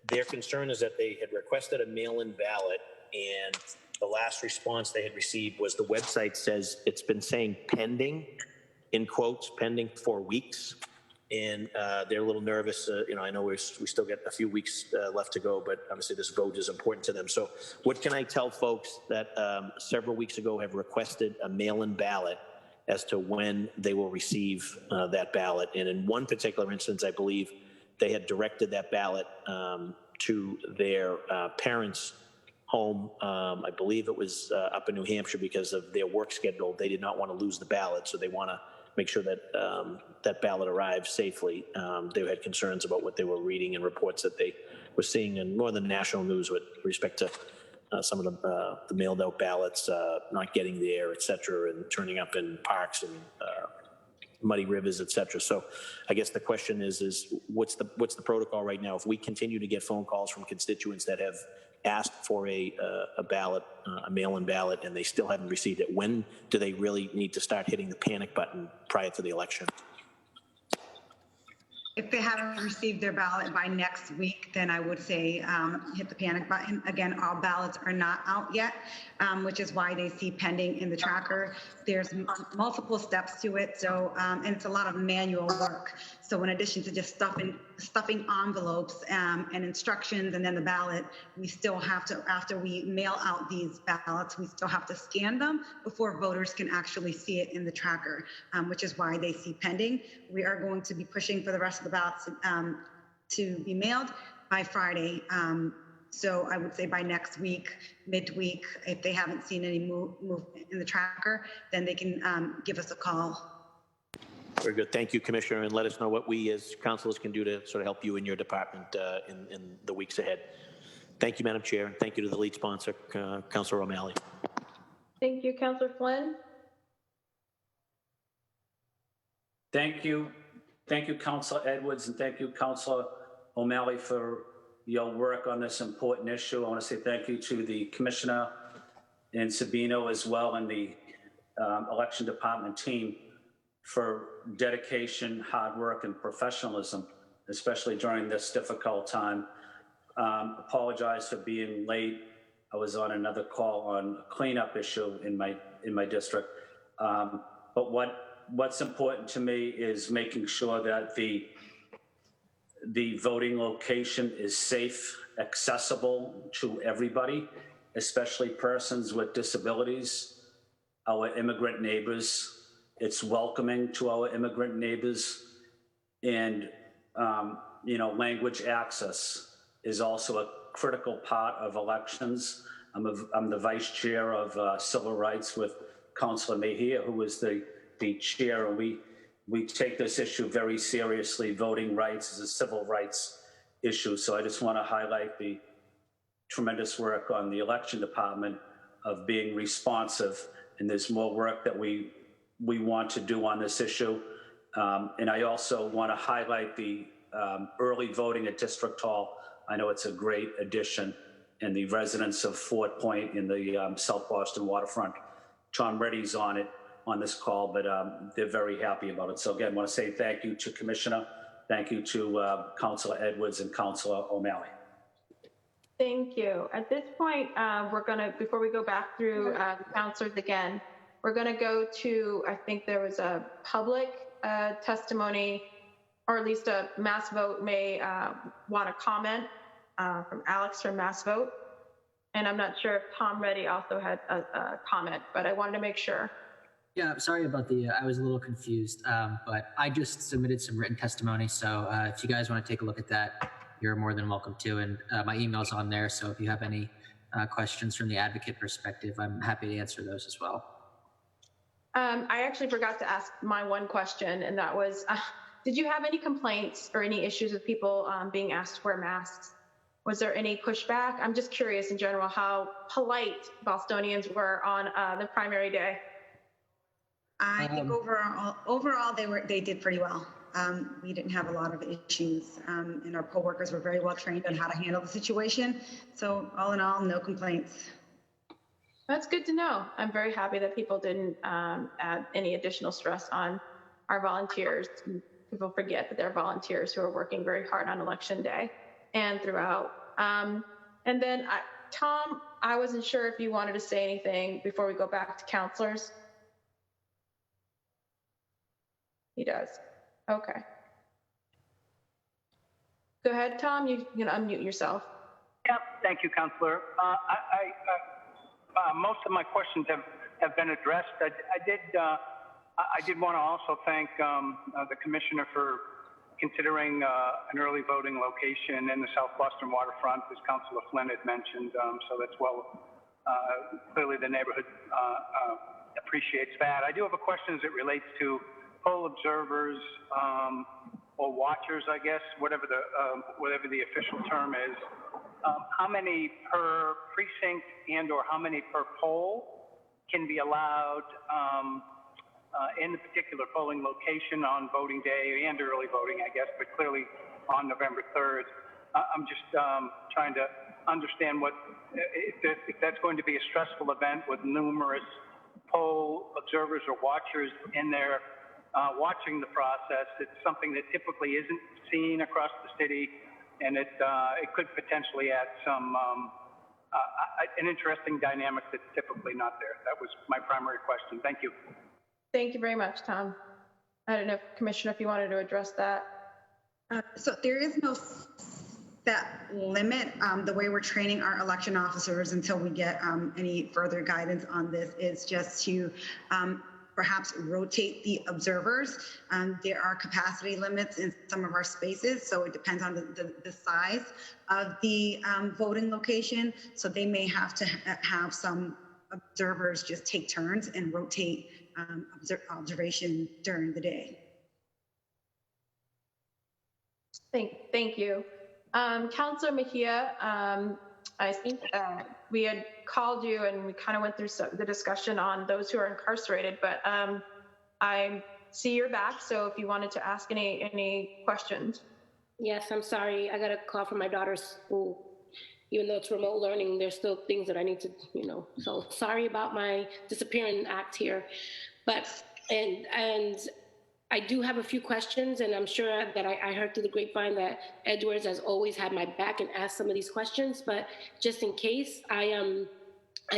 their concern is that they had requested a mail-in ballot, and the last response they had received was the website says it's been saying pending, in quotes, pending for weeks. And they're a little nervous. I know we still get a few weeks left to go, but obviously this vote is important to them. So what can I tell folks that several weeks ago have requested a mail-in ballot as to when they will receive that ballot? And in one particular instance, I believe they had directed that ballot to their parents' home. I believe it was up in New Hampshire because of their work schedule. They did not want to lose the ballot, so they want to make sure that that ballot arrives safely. They had concerns about what they were reading and reports that they were seeing in more than national news with respect to some of the mailed out ballots not getting there, et cetera, and turning up in parks and muddy rivers, et cetera. So I guess the question is what's the protocol right now? If we continue to get phone calls from constituents that have asked for a ballot, a mail-in ballot, and they still haven't received it, when do they really need to start hitting the panic button prior to the election? If they haven't received their ballot by next week, then I would say hit the panic button. Again, all ballots are not out yet, which is why they see pending in the tracker. There's multiple steps to it, so and it's a lot of manual work. So in addition to just stuffing envelopes and instructions and then the ballot, we still have to, after we mail out these ballots, we still have to scan them before voters can actually see it in the tracker, which is why they see pending. We are going to be pushing for the rest of the ballots to be mailed by Friday. So I would say by next week, midweek, if they haven't seen any move in the tracker, then they can give us a call. Very good. Thank you, Commissioner, and let us know what we as councilors can do to sort of help you in your department in the weeks ahead. Thank you, Madam Chair, and thank you to the lead sponsor, Councilor O'Malley. Thank you. Councilor Flynn. Thank you. Thank you, Councilor Edwards, and thank you, Councilor O'Malley, for your work on this important issue. I want to say thank you to the Commissioner and Sabino as well, and the election department team for dedication, hard work, and professionalism, especially during this difficult time. Apologize for being late. I was on another call on a cleanup issue in my district. But what's important to me is making sure that the voting location is safe, accessible to everybody, especially persons with disabilities, our immigrant neighbors. It's welcoming to our immigrant neighbors, and language access is also a critical part of elections. I'm the vice chair of civil rights with Councilor Mejia, who is the chair, and we take this issue very seriously. Voting rights is a civil rights issue, so I just want to highlight the tremendous work on the election department of being responsive, and there's more work that we want to do on this issue. And I also want to highlight the early voting at District Hall. I know it's a great addition, and the residents of Fort Point in the South Boston waterfront. Tom Reddy's on it on this call, but they're very happy about it. So again, I want to say thank you to Commissioner, thank you to Councilor Edwards and Councilor O'Malley. Thank you. At this point, we're going to, before we go back through the counselors again, we're going to go to, I think there was a public testimony, or at least a Mass Vote may want to comment from Alex from Mass Vote. And I'm not sure if Tom Reddy also had a comment, but I wanted to make sure. Yeah, sorry about I was a little confused, but I just submitted some written testimony. So if you guys want to take a look at that, you're more than welcome to. And my email's on there. So if you have any questions from the advocate perspective, I'm happy to answer those as well. I actually forgot to ask my one question, and that was, did you have any complaints or any issues with people being asked to wear masks? Was there any pushback? I'm just curious in general how polite Bostonians were on the primary day. I think overall they did pretty well. We didn't have a lot of issues, and our poll workers were very well trained on how to handle the situation. So all in all, no complaints. That's good to know. I'm very happy that people didn't add any additional stress on our volunteers. People forget that they're volunteers who are working very hard on election day and throughout. And then Tom, I wasn't sure if you wanted to say anything before we go back to counselors. He does. Okay. Go ahead, Tom. You can unmute yourself. Yeah, thank you, Counselor. Most of my questions have been addressed. I did want to also thank the Commissioner for considering an early voting location in the South Boston waterfront, as Councilor Flynn had mentioned. So that's clearly the neighborhood appreciates that. I do have a question as it relates to poll observers or watchers, I guess, whatever the official term is. How many per precinct and/or how many per poll can be allowed in the particular polling location on voting day and early voting, I guess, but clearly on November 3rd. I'm just trying to understand if that's going to be a stressful event with numerous poll observers or watchers in there watching the process. It's something that typically isn't seen across the city, and it could potentially add some an interesting dynamic that's typically not there. That was my primary question. Thank you. Thank you very much, Tom. I don't know, Commissioner, if you wanted to address that. So there is no set limit. The way we're training our election officers until we get any further guidance on this is just to perhaps rotate the observers. There are capacity limits in some of our spaces, so it depends on the size of the voting location. So they may have to have some observers just take turns and rotate observation during the day. Thank you. Councilor Mejia, I think we had called you and we kind of went through the discussion on those who are incarcerated, but I see you're back. So if you wanted to ask any questions. Yes, I'm sorry. I got a call from my daughter's school. Even though it's remote learning, there's still things that I need to, so sorry about my disappearing act here. But, and I do have a few questions, and I'm sure that I heard through the grapevine that Edwards has always had my back and asked some of these questions, but just in case, I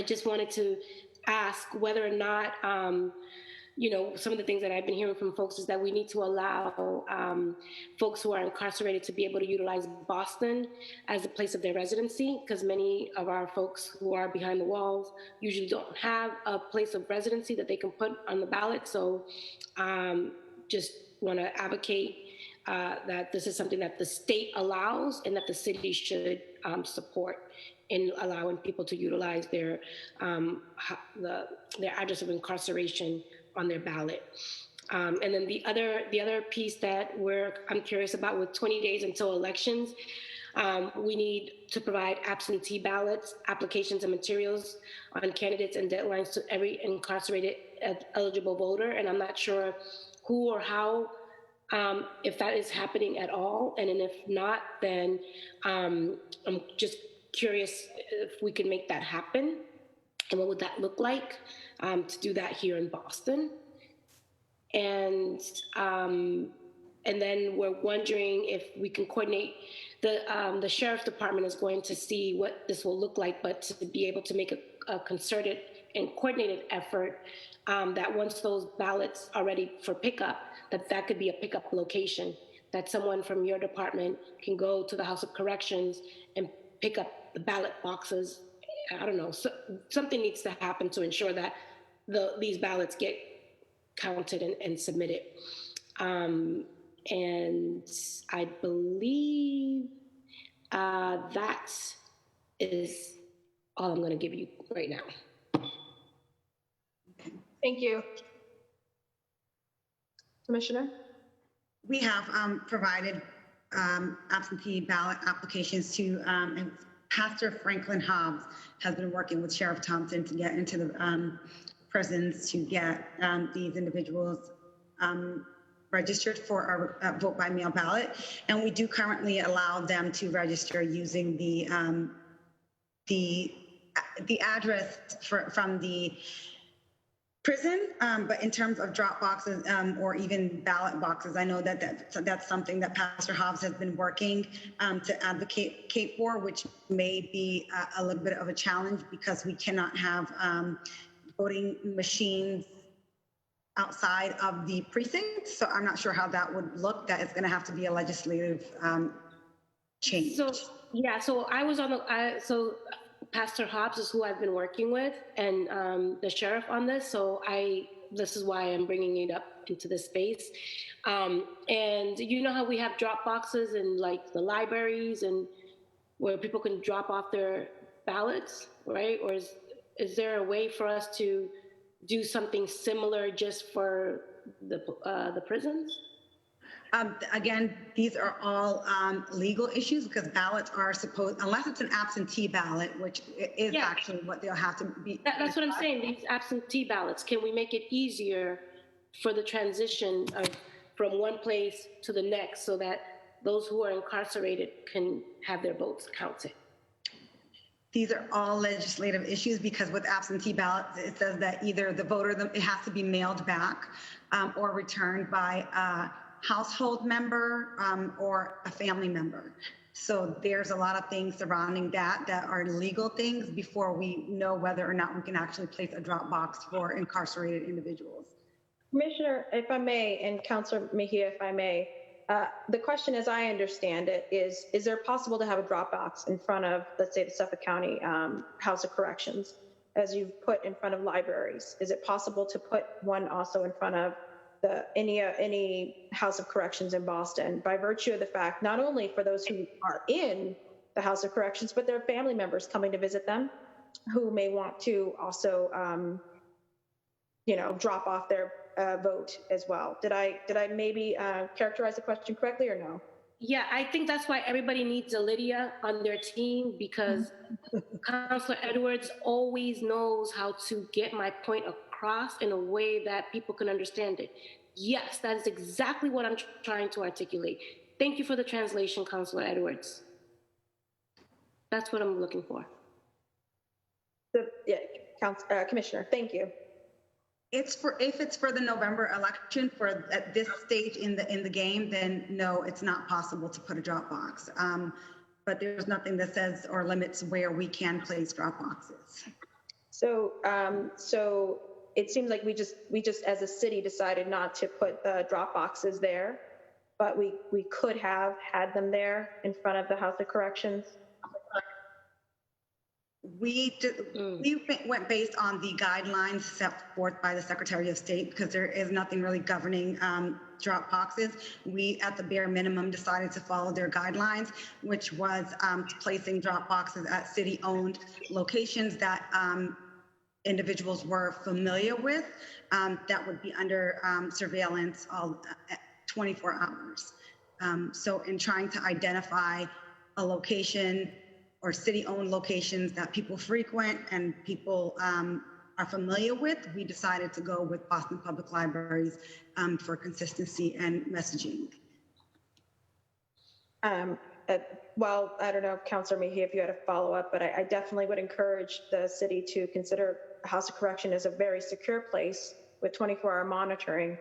just wanted to ask whether or not, some of the things that I've been hearing from folks is that we need to allow folks who are incarcerated to be able to utilize Boston as a place of their residency, because many of our folks who are behind the walls usually don't have a place of residency that they can put on the ballot. So just want to advocate that this is something that the state allows and that the city should support in allowing people to utilize their address of incarceration on their ballot. And then the other piece that I'm curious about, with 20 days until elections, we need to provide absentee ballots, applications, and materials on candidates and deadlines to every incarcerated eligible voter. And I'm not sure who or how, if that is happening at all. And then if not, then I'm just curious if we could make that happen, and what would that look like to do that here in Boston. And then we're wondering if we can coordinate. The sheriff's department is going to see what this will look like, but to be able to make a concerted and coordinated effort that once those ballots are ready for pickup, that could be a pickup location, that someone from your department can go to the House of Corrections and pick up the ballot boxes. I don't know, something needs to happen to ensure that these ballots get counted and submitted. And I believe that is all I'm going to give you right now. Thank you. Commissioner? We have provided absentee ballot applications to, and Pastor Franklin Hobbs has been working with Sheriff Thompson to get into the prisons to get these individuals registered for our vote by mail ballot. And we do currently allow them to register using the address from the prison, but in terms of drop boxes or even ballot boxes, I know that's something that Pastor Hobbs has been working to advocate for, which may be a little bit of a challenge because we cannot have voting machines outside of the precinct. So I'm not sure how that would look. That is going to have to be a legislative change. So yeah, so I was on the so Pastor Hobbs is who I've been working with, and the sheriff on this. So this is why I'm bringing it up into this space. And you know how we have drop boxes in like the libraries and where people can drop off their ballots, right? Or is there a way for us to do something similar just for the prisons? Again, these are all legal issues because ballots are supposed, unless it's an absentee ballot, which is actually what they'll have to be. That's what I'm saying, these absentee ballots, can we make it easier for the transition from one place to the next so that those who are incarcerated can have their votes counted? These are all legislative issues because with absentee ballots, it says that either the voter, it has to be mailed back or returned by a household member or a family member. So there's a lot of things surrounding that are legal things before we know whether or not we can actually place a drop box for incarcerated individuals. Commissioner, if I may, and Councilor Mejia, if I may, the question as I understand it is there possible to have a drop box in front of, let's say, the Suffolk County House of Corrections, as you've put in front of libraries? Is it possible to put one also in front of any House of Corrections in Boston, by virtue of the fact, not only for those who are in the House of Corrections, but their family members coming to visit them who may want to also, drop off their vote as well. Did I maybe characterize the question correctly or no? Yeah, I think that's why everybody needs a Lydia on their team, because Councilor Edwards always knows how to get my point across in a way that people can understand it. Yes, that is exactly what I'm trying to articulate. Thank you for the translation, Councilor Edwards. That's what I'm looking for. Commissioner, thank you. If it's for the November election, for at this stage in the game, then no, it's not possible to put a drop box. But there's nothing that says or limits where we can place drop boxes. So it seems like we just as a city decided not to put the drop boxes there, but we could have had them there in front of the House of Corrections. We went based on the guidelines set forth by the Secretary of State because there is nothing really governing drop boxes. We, at the bare minimum, decided to follow their guidelines, which was placing drop boxes at city-owned locations that individuals were familiar with, that would be under surveillance 24 hours. So in trying to identify a location or city-owned locations that people frequent and people are familiar with, we decided to go with Boston Public Libraries for consistency and messaging. well, I don't know, Councilor Mejia, if you had a follow-up, but I definitely would encourage the city to consider House of Correction as a very secure place with 24-hour monitoring.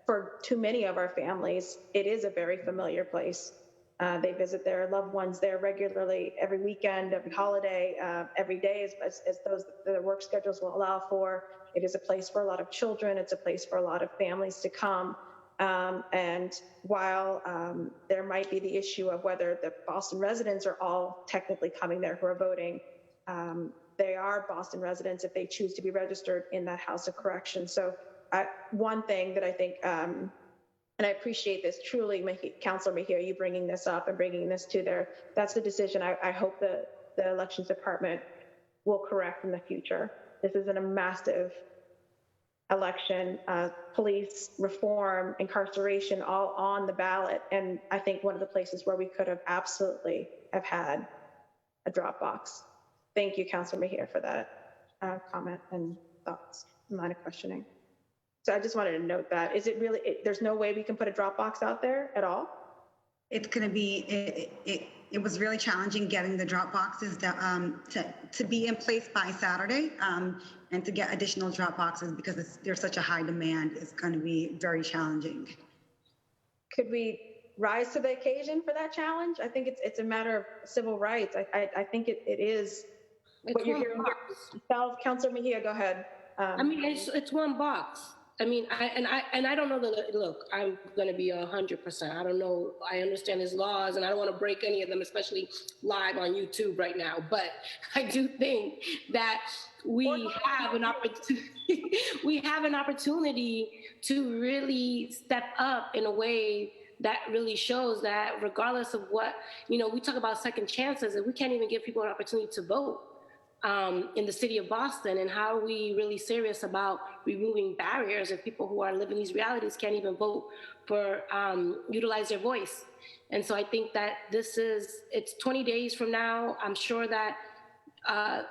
For too many of our families, it is a very familiar place. They visit their loved ones there regularly, every weekend, every holiday, every day, as their work schedules will allow for. It is a place for a lot of children. It's a place for a lot of families to come. And while there might be the issue of whether the Boston residents are all technically coming there who are voting, they are Boston residents if they choose to be registered in that House of Correction. So one thing that I think, and I appreciate this truly, Councilor Mejia, you bringing this up and bringing this to there, that's the decision I hope the Elections Department will correct in the future. This isn't a massive election, police reform, incarceration, all on the ballot. And I think one of the places where we could have absolutely have had a Dropbox. Thank you, Councilor Mejia, for that comment and thoughts, line of questioning. So I just wanted to note that. Is it really, there's no way we can put a Dropbox out there at all? It's going to be, it was really challenging getting the drop boxes to be in place by Saturday, and to get additional drop boxes because there's such a high demand. It's going to be very challenging. Could we rise to the occasion for that challenge? I think it's a matter of civil rights. I think it is what you're hearing yourself. Councilor Mejia, go ahead. I mean, it's one box. I mean, I don't know that. Look, I'm going to be 100%. I don't know. I understand his laws, and I don't want to break any of them, especially live on YouTube right now. But I do think that we have an opportunity. We have an opportunity to really step up in a way that really shows that, regardless of what we talk about second chances, and we can't even give people an opportunity to vote. In the city of Boston, and how are we really serious about removing barriers if people who are living these realities can't even vote for utilize their voice. And so I think that it's 20 days from now. I'm sure that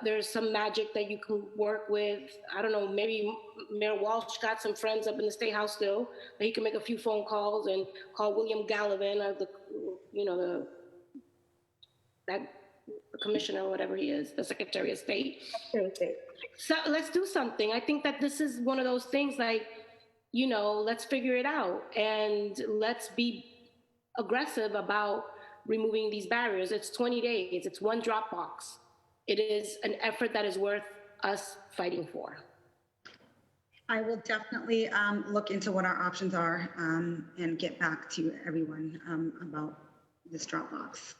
there's some magic that you can work with. I don't know, maybe Mayor Walsh got some friends up in the State House still, that he can make a few phone calls and call William Gallivan, that commissioner or whatever he is, the Secretary of State. So let's do something. I think that this is one of those things like, let's figure it out and let's be aggressive about removing these barriers. It's 20 days. It's one Dropbox. It is an effort that is worth us fighting for. I will definitely look into what our options are and get back to everyone about this Dropbox.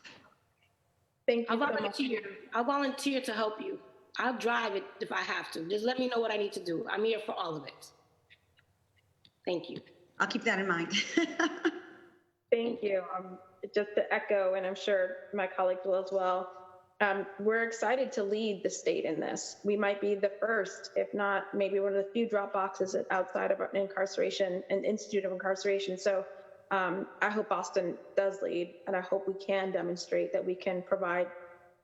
Thank you. I'll volunteer to help you. I'll drive it if I have to. Just let me know what I need to do. I'm here for all of it. Thank you. I'll keep that in mind. Thank you. Just to echo, and I'm sure my colleagues will as well, we're excited to lead the state in this. We might be the first, if not maybe one of the few drop boxes outside of an incarceration, an institute of incarceration. So I hope Boston does lead, and I hope we can demonstrate that we can provide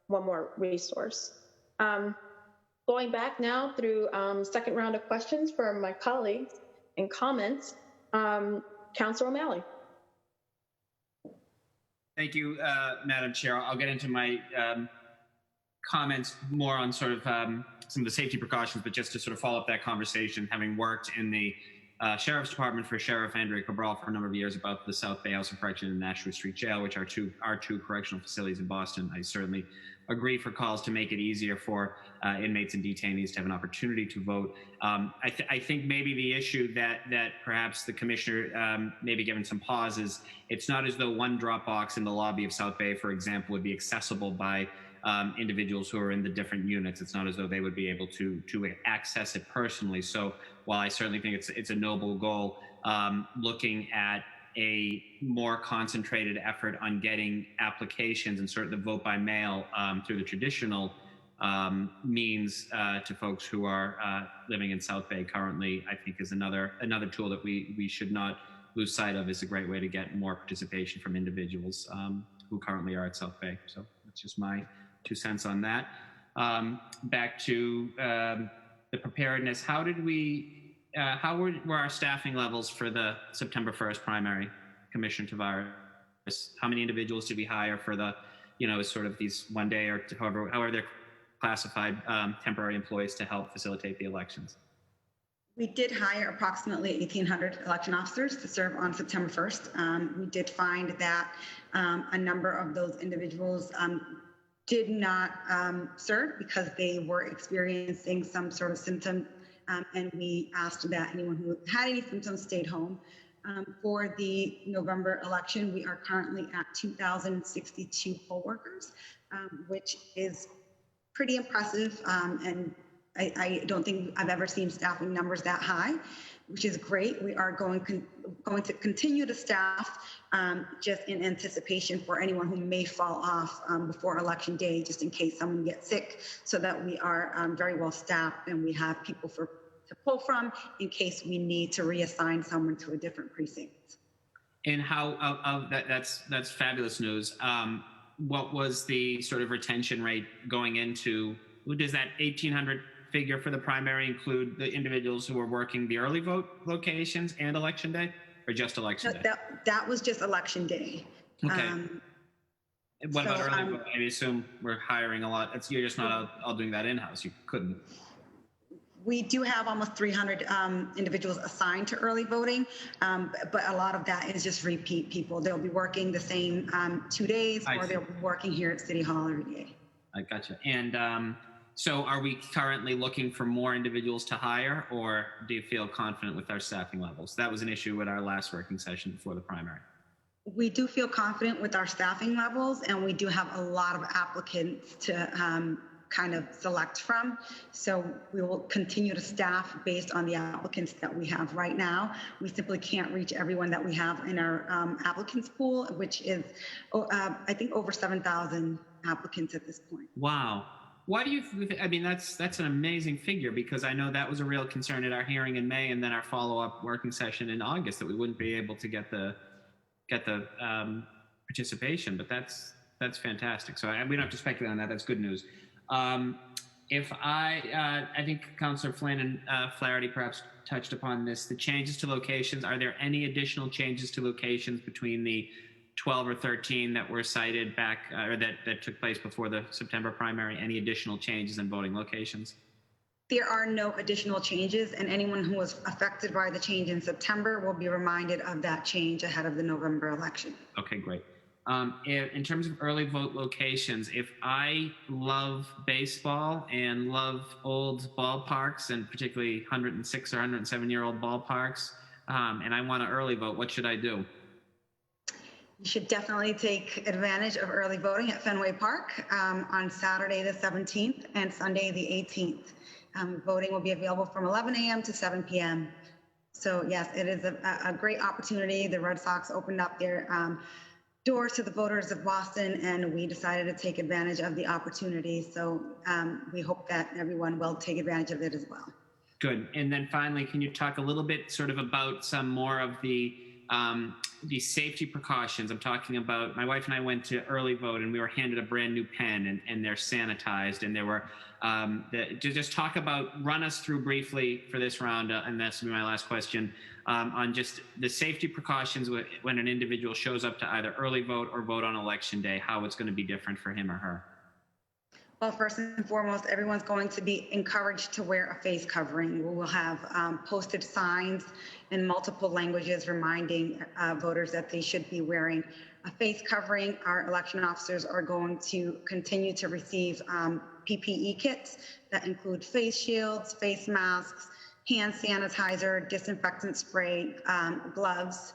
one more resource. Going back now through second round of questions for my colleagues and comments, Councilor O'Malley. Thank you, Madam Chair. I'll get into my comments more on sort of some of the safety precautions, but just to sort of follow up that conversation, having worked in the Sheriff's Department for Sheriff Andrea Cabral for a number of years about the South Bay House of Correction and Nashua Street Jail, which are two correctional facilities in Boston. I certainly agree for calls to make it easier for inmates and detainees to have an opportunity to vote. I think maybe the issue that perhaps the commissioner may be given some pause is it's not as though one drop box in the lobby of South Bay, for example, would be accessible by individuals who are in the different units. It's not as though they would be able to access it personally. So while I certainly think it's a noble goal, looking at a more concentrated effort on getting applications and sort of the vote by mail through the traditional means to folks who are living in South Bay currently, I think is another tool that we should not lose sight of. Is a great way to get more participation from individuals who currently are at South Bay. So that's just my 2 cents on that. Back to the preparedness. How were our staffing levels for the September 1st primary, Commissioner Tavares? How many individuals did we hire for the, sort of these one day or however they're classified temporary employees to help facilitate the elections? We did hire approximately 1,800 election officers to serve on September 1st. We did find that a number of those individuals did not serve because they were experiencing some sort of symptom, and we asked that anyone who had any symptoms stayed home. For the November election, we are currently at 2,062 poll workers, which is pretty impressive, and I don't think I've ever seen staffing numbers that high, which is great. We are going to continue to staff just in anticipation for anyone who may fall off before Election Day, just in case someone gets sick, so that we are very well staffed and we have people to pull from in case we need to reassign someone to a different precinct. And that's fabulous news. What was the sort of retention rate going into? Does that 1,800 figure for the primary include the individuals who were working the early vote locations and Election Day, or just Election Day? That was just Election Day. Okay. What about early vote? I assume we're hiring a lot. You're just not all doing that in-house. You couldn't. We do have almost 300 individuals assigned to early voting, but a lot of that is just repeat people. They'll be working the same 2 days, or they'll be working here at City Hall every day. I gotcha. And so are we currently looking for more individuals to hire, or do you feel confident with our staffing levels? That was an issue at our last working session before the primary. We do feel confident with our staffing levels, and we do have a lot of applicants to kind of select from. So we will continue to staff based on the applicants that we have right now. We simply can't reach everyone that we have in our applicants pool, which is, I think, over 7,000 applicants at this point. Wow. Why do you, I mean, that's an amazing figure, because I know that was a real concern at our hearing in May and then our follow-up working session in August, that we wouldn't be able to get the participation, but that's fantastic. So we don't have to speculate on that. That's good news. If I think Councillor Flynn and Flaherty perhaps touched upon this, the changes to locations, are there any additional changes to locations between the 12 or 13 that were cited back, or that took place before the September primary? Any additional changes in voting locations? There are no additional changes, and anyone who was affected by the change in September will be reminded of that change ahead of the November election. Okay, great. In terms of early vote locations, if I love baseball and love old ballparks, and particularly 106 or 107-year-old ballparks, and I want to early vote, what should I do? You should definitely take advantage of early voting at Fenway Park on Saturday the 17th and Sunday the 18th. Voting will be available from 11 a.m. to 7 p.m. So yes, it is a great opportunity. The Red Sox opened up their doors to the voters of Boston, and we decided to take advantage of the opportunity. So we hope that everyone will take advantage of it as well. Good. And then finally, can you talk a little bit sort of about some more of the safety precautions? I'm talking about, my wife and I went to early vote and we were handed a brand new pen, and they're sanitized, and there were, just talk about, run us through briefly for this round, and this will be my last question, on just the safety precautions when an individual shows up to either early vote or vote on Election Day, how it's going to be different for him or her. Well, first and foremost, everyone's going to be encouraged to wear a face covering. We will have posted signs in multiple languages reminding voters that they should be wearing a face covering. Our election officers are going to continue to receive PPE kits that include face shields, face masks, hand sanitizer, disinfectant spray, gloves.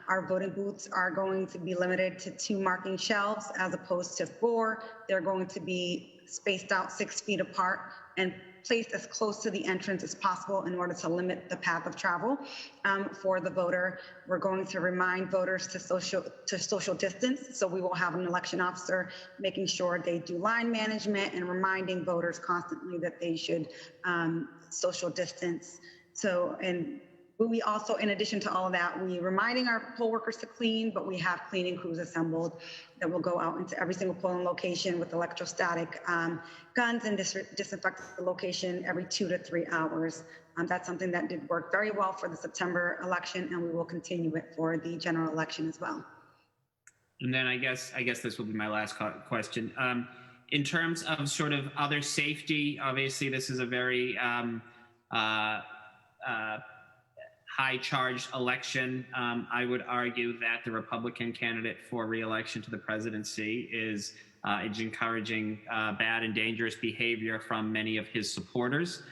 Our voting booths are going to be limited to 2 marking shelves as opposed to 4. They're going to be spaced out 6 feet apart and placed as close to the entrance as possible in order to limit the path of travel for the voter. We're going to remind voters to social distance. So we will have an election officer making sure they do line management and reminding voters constantly that they should social distance. So, and we also, in addition to all of that, we reminding our poll workers to clean, but we have cleaning crews assembled that will go out into every single polling location with electrostatic guns and disinfect the location every 2 to 3 hours. That's something that did work very well for the September election, and we will continue it for the general election as well. And then I guess this will be my last question. In terms of sort of other safety, obviously this is a very high-charged election. I would argue that the Republican candidate for re-election to the presidency is encouraging bad and dangerous behavior from many of his supporters.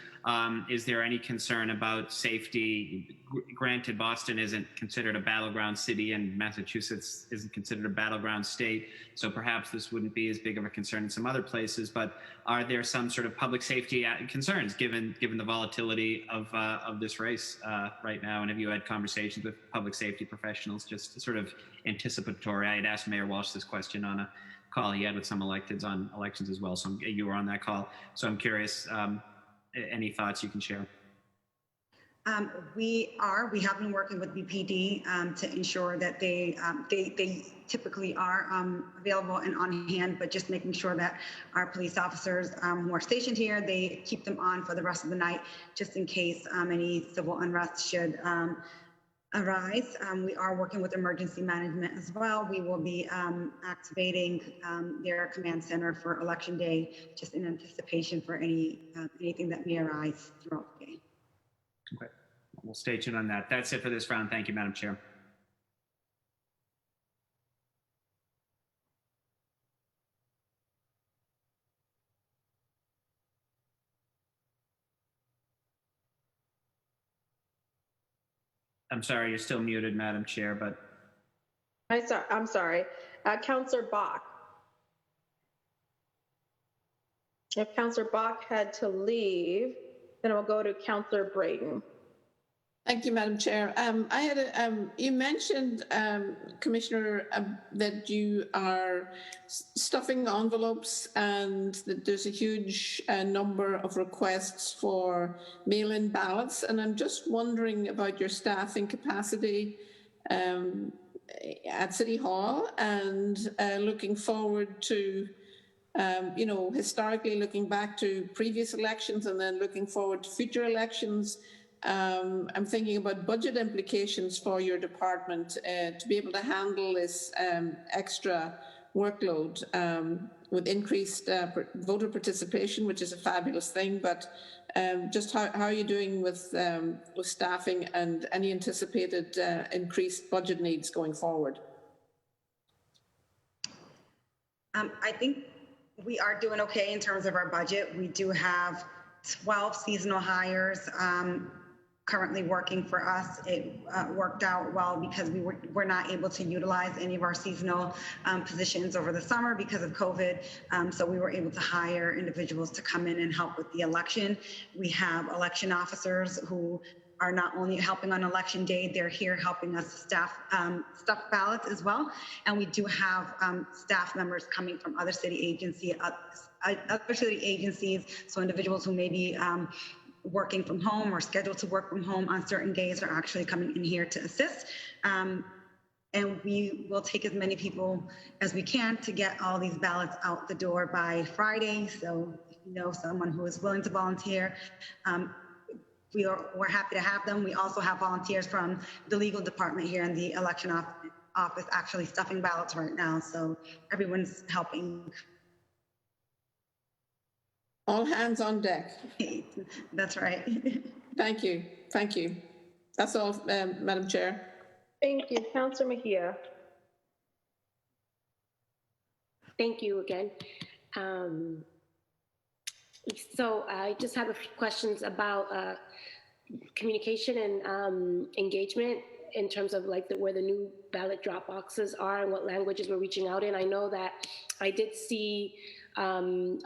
Is there any concern about safety? Granted, Boston isn't considered a battleground city and Massachusetts isn't considered a battleground state, so perhaps this wouldn't be as big of a concern in some other places, but are there some sort of public safety concerns given the volatility of this race right now? And have you had conversations with public safety professionals, just sort of anticipatory? I had asked Mayor Walsh this question on a call he had with some electeds on elections as well, so you were on that call. So I'm curious, any thoughts you can share? We have been working with BPD to ensure that they typically are available and on hand, but just making sure that our police officers who are stationed here, they keep them on for the rest of the night, just in case any civil unrest should arise. We are working with emergency management as well. We will be activating their command center for election day, just in anticipation for anything that may arise throughout the day. Okay, we'll stay tuned on that. That's it for this round. Thank you, Madam Chair. I'm sorry, you're still muted, Madam Chair, but. I'm sorry. Councillor Bach. If Councillor Bach had to leave, then we'll go to Councillor Brayton. Thank you, Madam Chair. I had you mentioned, Commissioner, that you are stuffing envelopes and that there's a huge number of requests for mail-in ballots. And I'm just wondering about your staffing capacity at City Hall and looking forward to, you know, historically looking back to previous elections and then looking forward to future elections. I'm thinking about budget implications for your department to be able to handle this extra workload with increased voter participation, which is a fabulous thing. But just how are you doing with staffing and any anticipated increased budget needs going forward? I think we are doing okay in terms of our budget. We do have 12 seasonal hires currently working for us. It worked out well because we were not able to utilize any of our seasonal positions over the summer because of COVID. So we were able to hire individuals to come in and help with the election. We have election officers who are not only helping on election day, they're here helping us stuff ballots as well. And we do have staff members coming from other city agencies, so individuals who may be working from home or scheduled to work from home on certain days are actually coming in here to assist. And we will take as many people as we can to get all these ballots out the door by Friday. So if you know someone who is willing to volunteer, we're happy to have them. We also have volunteers from the legal department here in the election office actually stuffing ballots right now. So everyone's helping. All hands on deck. That's right. Thank you. Thank you. That's all, Madam Chair. Thank you. Councillor Mejia. Thank you again. So I just have a few questions about communication and engagement in terms of like where the new ballot drop boxes are and what languages we're reaching out in. I know that I did see a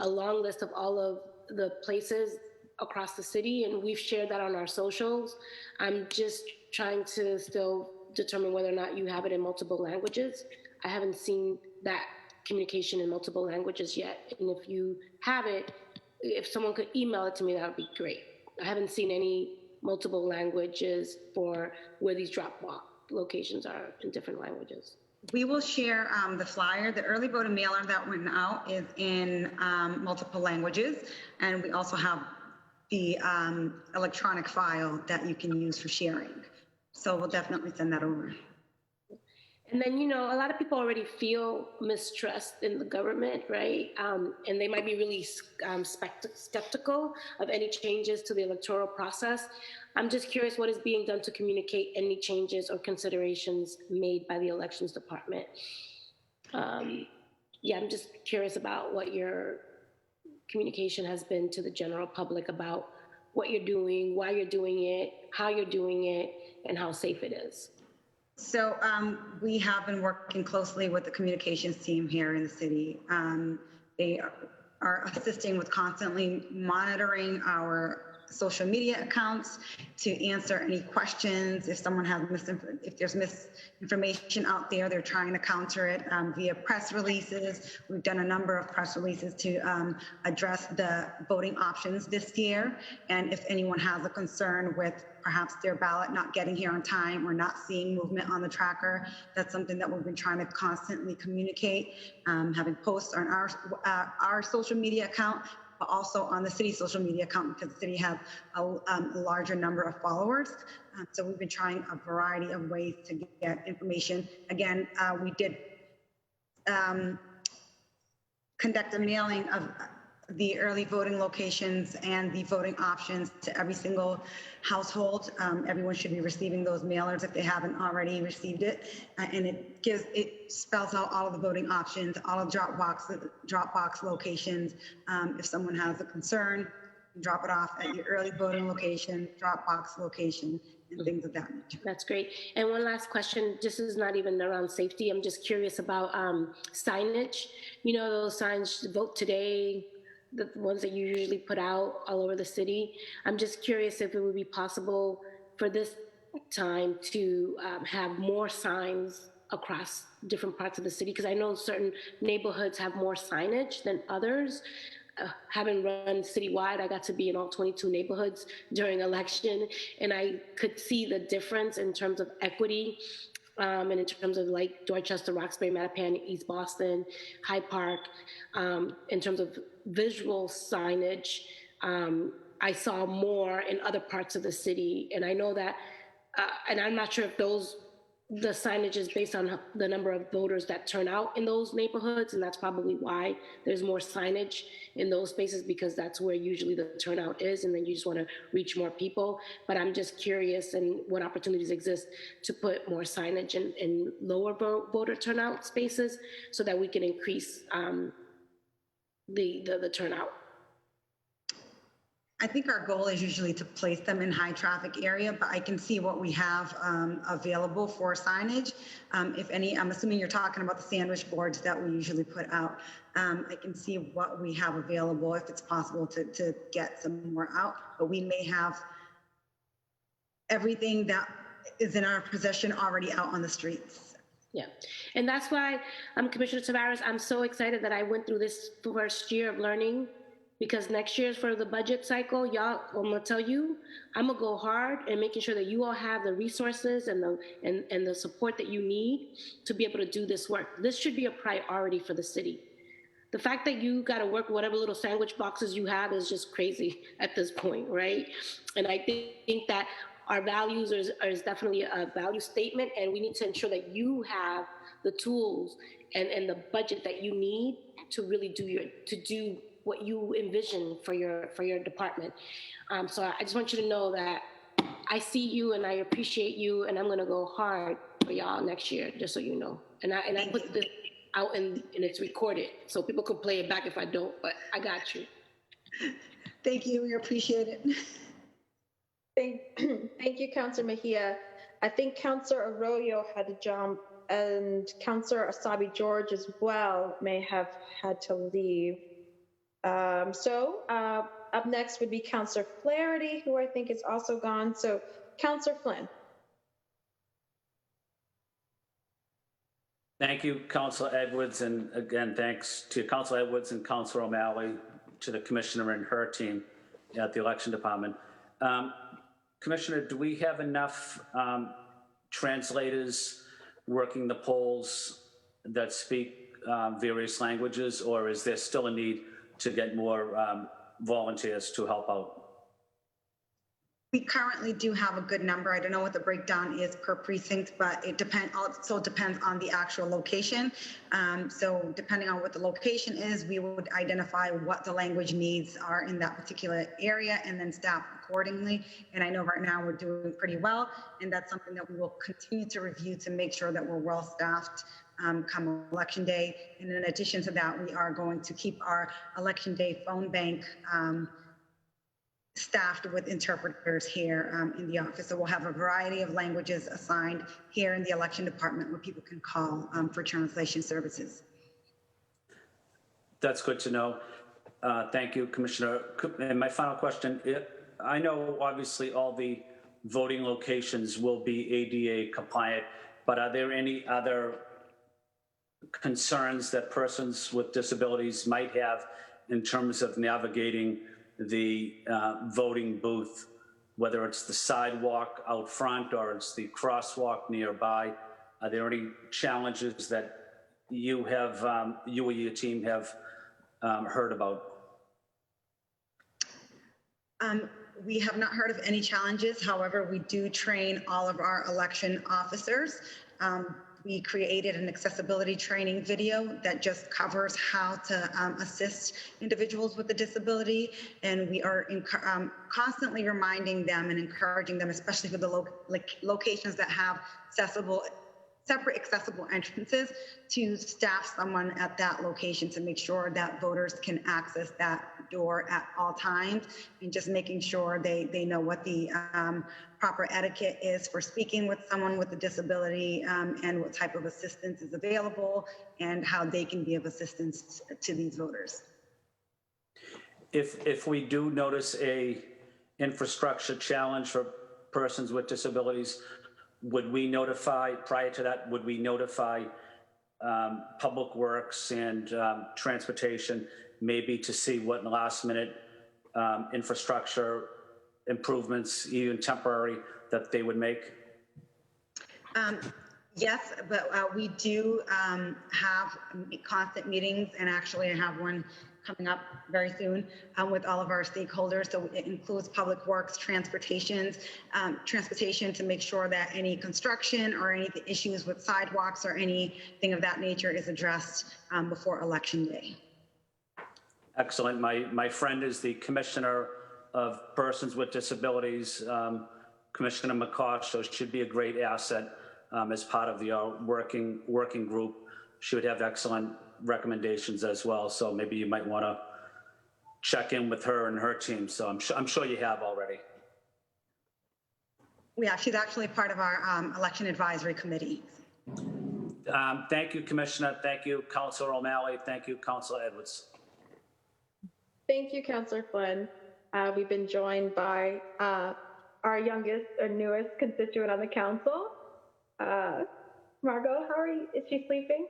long list of all of the places across the city, and we've shared that on our socials. I'm just trying to still determine whether or not you have it in multiple languages. I haven't seen that communication in multiple languages yet. And if you have it, if someone could email it to me, that would be great. I haven't seen any multiple languages for where these drop box locations are in different languages. We will share the flyer. The early voter mailer that went out is in multiple languages. And we also have the electronic file that you can use for sharing. So we'll definitely send that over. And then, you know, a lot of people already feel mistrust in the government, right? And they might be really skeptical of any changes to the electoral process. I'm just curious what is being done to communicate any changes or considerations made by the elections department. Yeah, I'm just curious about what your communication has been to the general public about what you're doing, why you're doing it, how you're doing it, and how safe it is. So we have been working closely with the communications team here in the city. They are assisting with constantly monitoring our social media accounts to answer any questions. If someone has if there's misinformation out there, they're trying to counter it via press releases. We've done a number of press releases to address the voting options this year. And if anyone has a concern with perhaps their ballot not getting here on time or not seeing movement on the tracker, that's something that we've been trying to constantly communicate, having posts on our social media account, but also on the city social media account because the city has a larger number of followers. So we've been trying a variety of ways to get information. Again, we did conduct a mailing of the early voting locations and the voting options to every single household. Everyone should be receiving those mailers if they haven't already received it. And it spells out all of the voting options, all of Dropbox locations. If someone has a concern, drop it off at your early voting location, Dropbox location, and things of that nature. That's great. And one last question, this is not even around safety. I'm just curious about signage. You know, those signs, vote today, the ones that you usually put out all over the city. I'm just curious if it would be possible for this time to have more signs across different parts of the city, because I know certain neighborhoods have more signage than others. Having run citywide, I got to be in all 22 neighborhoods during election, and I could see the difference in terms of equity and in terms of like Dorchester, Roxbury, Mattapan, East Boston, Hyde Park. In terms of visual signage, I saw more in other parts of the city. And I know that, and I'm not sure if the signage is based on the number of voters that turn out in those neighborhoods. And that's probably why there's more signage in those spaces, because that's where usually the turnout is. And then you just want to reach more people. But I'm just curious and what opportunities exist to put more signage in lower voter turnout spaces so that we can increase the turnout. I think our goal is usually to place them in high traffic area, but I can see what we have available for signage. If any, I'm assuming you're talking about the sandwich boards that we usually put out. I can see what we have available if it's possible to get some more out, but we may have everything that is in our possession already out on the streets. Yeah, and that's why, Commissioner Tavares, I'm so excited that I went through this first year of learning, because next year for the budget cycle, y'all, I'm gonna tell you, I'm gonna go hard in making sure that you all have the resources and the support that you need to be able to do this work. This should be a priority for the city. The fact that you gotta work whatever little sandwich boxes you have is just crazy at this point, right? And I think that our values is definitely a value statement, and we need to ensure that you have the tools and the budget that you need to really do what you envision for your department. So I just want you to know that I see you and I appreciate you, and I'm gonna go hard for y'all next year, just so you know. And I put this out and it's recorded, so people can play it back if I don't, but I got you. Thank you, we appreciate it. Thank you, Councilor Mejia. I think Councilor Arroyo had to jump, and Councilor Asabi George as well may have had to leave. Up next would be Councilor Flaherty, who I think is also gone. So, Councilor Flynn. Thank you, Councilor Edwards, and again, thanks to Councilor Edwards and Councilor O'Malley, to the Commissioner and her team at the Election Department. Commissioner, do we have enough translators working the polls that speak various languages, or is there still a need to get more volunteers to help out? We currently do have a good number. I don't know what the breakdown is per precinct, but it also depends on the actual location. So depending on what the location is, we would identify what the language needs are in that particular area and then staff accordingly. And I know right now we're doing pretty well, and that's something that we will continue to review to make sure that we're well staffed come election day. And in addition to that, we are going to keep our election day phone bank staffed with interpreters here in the office. So we'll have a variety of languages assigned here in the election department where people can call for translation services. That's good to know. Thank you, Commissioner. And my final question, I know obviously all the voting locations will be ADA compliant, but are there any other concerns that persons with disabilities might have in terms of navigating the voting booth, whether it's the sidewalk out front or it's the crosswalk nearby? Are there any challenges that you have, you or your team have heard about? We have not heard of any challenges. However, we do train all of our election officers. We created an accessibility training video that just covers how to assist individuals with a disability. And we are constantly reminding them and encouraging them, especially for the locations that have separate accessible entrances, to staff someone at that location to make sure that voters can access that door at all times, and just making sure they know what the proper etiquette is for speaking with someone with a disability, and what type of assistance is available and how they can be of assistance to these voters. If we do notice a infrastructure challenge for persons with disabilities, would we notify, prior to that, would we notify Public Works and Transportation, maybe to see what last minute infrastructure improvements, even temporary, that they would make? Yes, but we do have constant meetings, and actually I have one coming up very soon with all of our stakeholders. So it includes Public Works, transportation to make sure that any construction or any issues with sidewalks or anything of that nature is addressed before Election Day. Excellent. My friend is the Commissioner of Persons with Disabilities, Commissioner McCosh, so should be a great asset as part of the working group. She would have excellent recommendations as well, so maybe you might want to check in with her and her team. So I'm sure you have already. Yeah, she's actually part of our election advisory committee. Thank you, Commissioner. Thank you, Councilor O'Malley. Thank you, Councilor Edwards. Thank you, Councilor Flynn. We've been joined by our youngest or newest constituent on the council, Margot. How are you? Is she sleeping?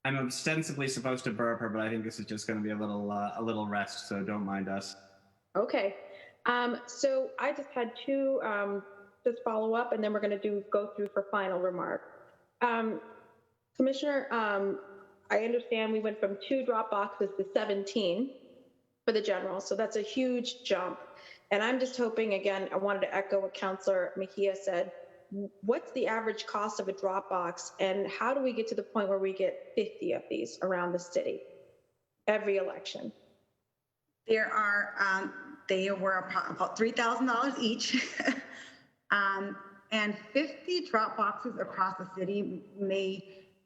I'm ostensibly supposed to burp her, but I think this is just going to be a little rest, so don't mind us. Okay. So I just had two just follow up, and then we're going to go through for final remark. Commissioner, I understand we went from 2 drop boxes to 17 for the general, so that's a huge jump. And I'm just hoping, again, I wanted to echo what Councilor Mejia said. What's the average cost of a drop box, and how do we get to the point where we get 50 of these around the city every election? There are, they were about $3,000 each. And 50 drop boxes across the city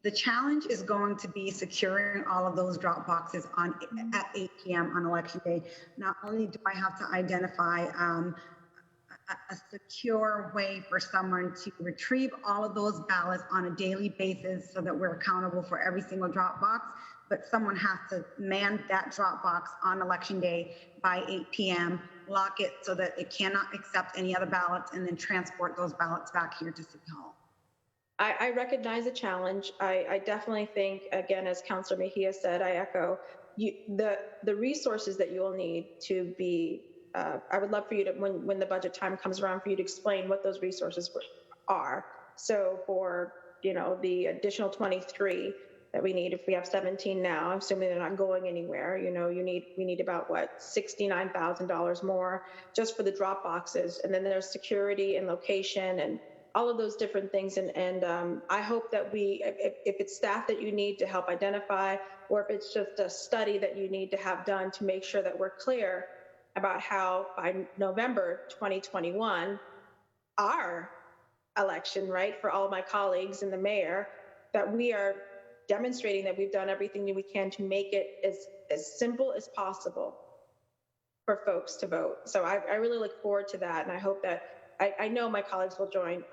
the challenge is going to be securing all of those drop boxes at 8 p.m. on election day. Not only do I have to identify a secure way for someone to retrieve all of those ballots on a daily basis so that we're accountable for every single drop box, but someone has to man that drop box on election day by 8 p.m., lock it so that it cannot accept any other ballots, and then transport those ballots back here to City Hall. I recognize the challenge. I definitely think, again, as Councilor Mejia said, I echo the resources that you will need to be. I would love for you to, when the budget time comes around, for you to explain what those resources are. So for the additional 23, that we need. If we have 17 now, I'm assuming they're not going anywhere. You know, we need about what, $69,000 more just for the drop boxes, and then there's security and location and all of those different things. And I hope that if it's staff that you need to help identify, or if it's just a study that you need to have done to make sure that we're clear about how by November 2021, our election, right, for all of my colleagues and the mayor, that we are demonstrating that we've done everything that we can to make it as simple as possible for folks to vote. So I really look forward to that, and I hope that I know my colleagues will join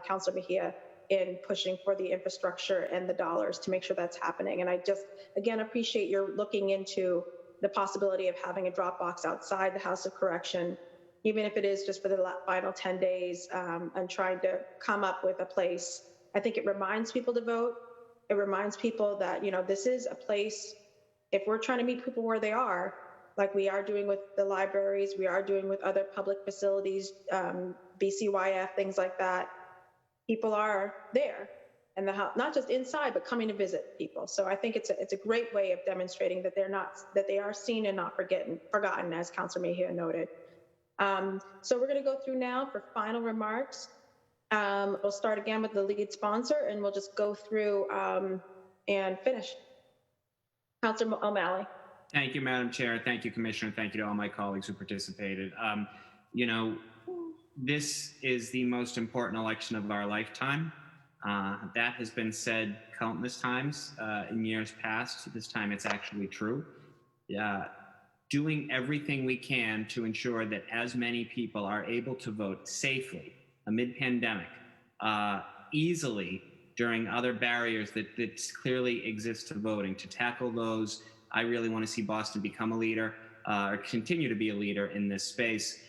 Councilor Mejia in pushing for the infrastructure and the dollars to make sure that's happening. And I just, again, appreciate your looking into the possibility of having a drop box outside the House of Correction, even if it is just for the final 10 days, and trying to come up with a place. I think it reminds people to vote. It reminds people that, you know, this is a place, if we're trying to meet people where they are, like we are doing with the libraries, we are doing with other public facilities, BCYF, things like that, people are there, and not just inside, but coming to visit people. So I think it's a great way of demonstrating that they are seen and not forgotten, as Councilor Mejia noted. So we're going to go through now for final remarks. We'll start again with the lead sponsor, and we'll just go through and finish. Councilor O'Malley. Thank you, Madam Chair. Thank you, Commissioner. Thank you to all my colleagues who participated. You know, this is the most important election of our lifetime. That has been said countless times in years past. This time it's actually true. Doing everything we can to ensure that as many people are able to vote safely amid pandemic, easily during other barriers that clearly exist to voting, to tackle those. I really want to see Boston become a leader, or continue to be a leader in this space.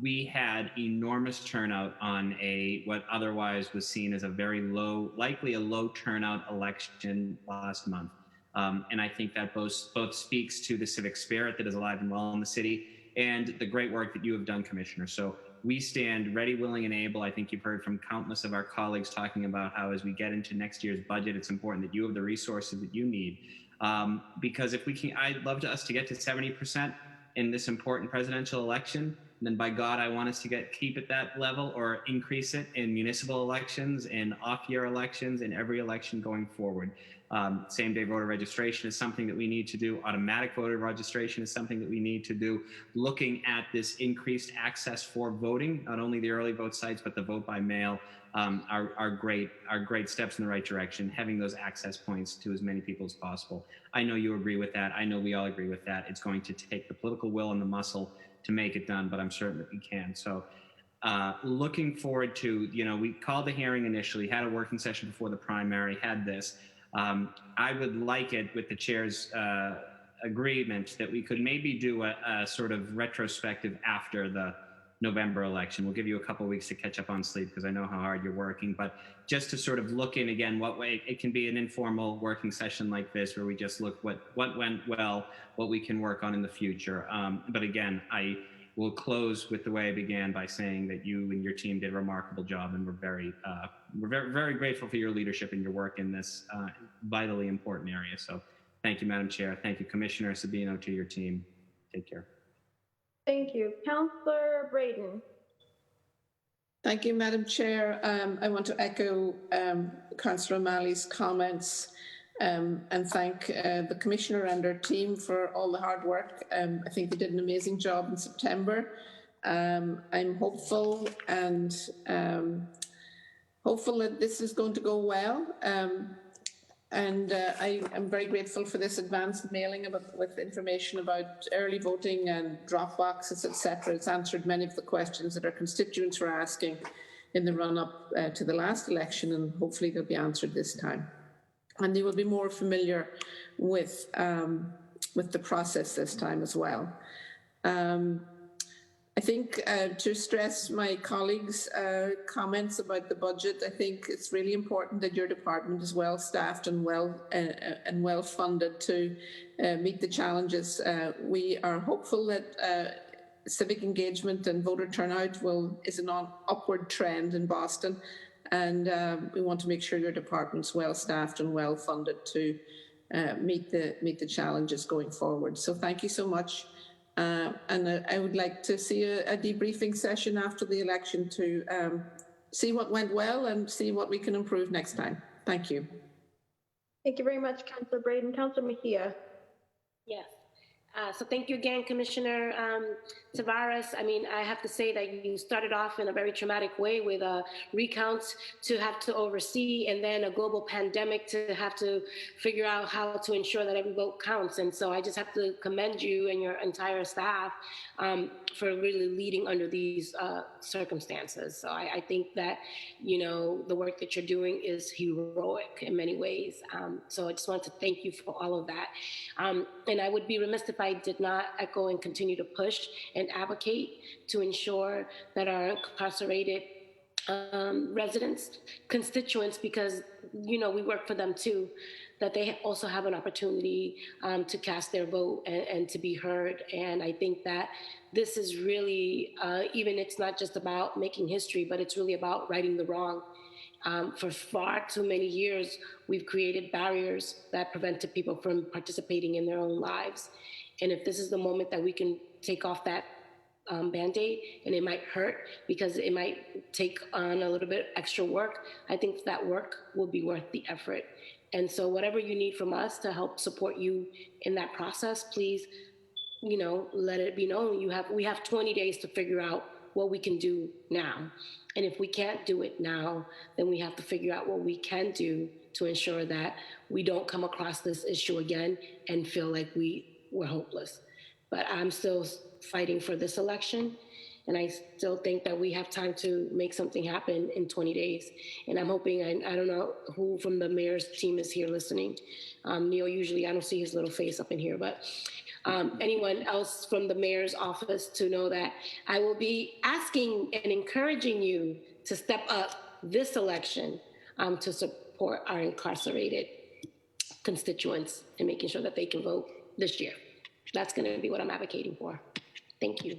We had enormous turnout on what otherwise was seen as a very low, likely a low turnout election last month. And I think that both speaks to the civic spirit that is alive and well in the city, and the great work that you have done, Commissioner. So we stand ready, willing, and able. I think you've heard from countless of our colleagues talking about how as we get into next year's budget, it's important that you have the resources that you need. Because if we can, I'd love us to get to 70% in this important presidential election. And then by God, I want us to keep at that level or increase it in municipal elections, in off-year elections, in every election going forward. Same-day voter registration is something that we need to do. Automatic voter registration is something that we need to do. Looking at this increased access for voting, not only the early vote sites, but the vote by mail, are great steps in the right direction, having those access points to as many people as possible. I know you agree with that. I know we all agree with that. It's going to take the political will and the muscle to make it done, but I'm certain that we can. So looking forward to, we called the hearing initially, had a working session before the primary, had this. I would like it with the chair's agreement that we could maybe do a sort of retrospective after the November election. We'll give you a couple of weeks to catch up on sleep because I know how hard you're working, but just to sort of look in again, what way it can be an informal working session like this where we just look what went well, what we can work on in the future. But again, I will close with the way I began by saying that you and your team did a remarkable job, and we're very, very grateful for your leadership and your work in this vitally important area. So thank you, Madam Chair. Thank you, Commissioner Sabino, to your team. Take care. Thank you. Councillor Braden. Thank you, Madam Chair. I want to echo Councillor O'Malley's comments and thank the Commissioner and her team for all the hard work. I think they did an amazing job in September. I'm hopeful and hopeful that this is going to go well. And I am very grateful for this advanced mailing with information about early voting and drop boxes, etc. It's answered many of the questions that our constituents were asking in the run-up to the last election, and hopefully they'll be answered this time. And they will be more familiar with the process this time as well. I think to stress my colleagues' comments about the budget, I think it's really important that your department is well staffed and well funded to meet the challenges. We are hopeful that civic engagement and voter turnout is an upward trend in Boston. and we want to make sure your department's well staffed and well funded to meet the challenges going forward. So thank you so much. And I would like to see a debriefing session after the election to see what went well and see what we can improve next time. Thank you. Thank you very much, Councillor Braden. Councillor Mejia. Yes. So thank you again, Commissioner Tavares. I mean, I have to say that you started off in a very traumatic way with recounts to have to oversee, and then a global pandemic to have to figure out how to ensure that every vote counts. And so I just have to commend you and your entire staff for really leading under these circumstances. So I think that, you know, the work that you're doing is heroic in many ways. So I just want to thank you for all of that. And I would be remiss if I did not echo and continue to push and advocate to ensure that our incarcerated residents, constituents, because, you know, we work for them too, that they also have an opportunity to cast their vote and to be heard. And I think that this is really, even it's not just about making history, but it's really about righting the wrong. For far too many years, we've created barriers that prevented people from participating in their own lives. And if this is the moment that we can take off that Band-Aid, and it might hurt because it might take on a little bit extra work, I think that work will be worth the effort. And so whatever you need from us to help support you in that process, please, you know, let it be known. We have 20 days to figure out what we can do now. And if we can't do it now, then we have to figure out what we can do to ensure that we don't come across this issue again and feel like we're hopeless. But I'm still fighting for this election, and I still think that we have time to make something happen in 20 days. And I'm hoping, I don't know who from the mayor's team is here listening. Neil, usually I don't see his little face up in here, but anyone else from the mayor's office to know that I will be asking and encouraging you to step up this election to support our incarcerated constituents and making sure that they can vote this year. That's going to be what I'm advocating for. Thank you.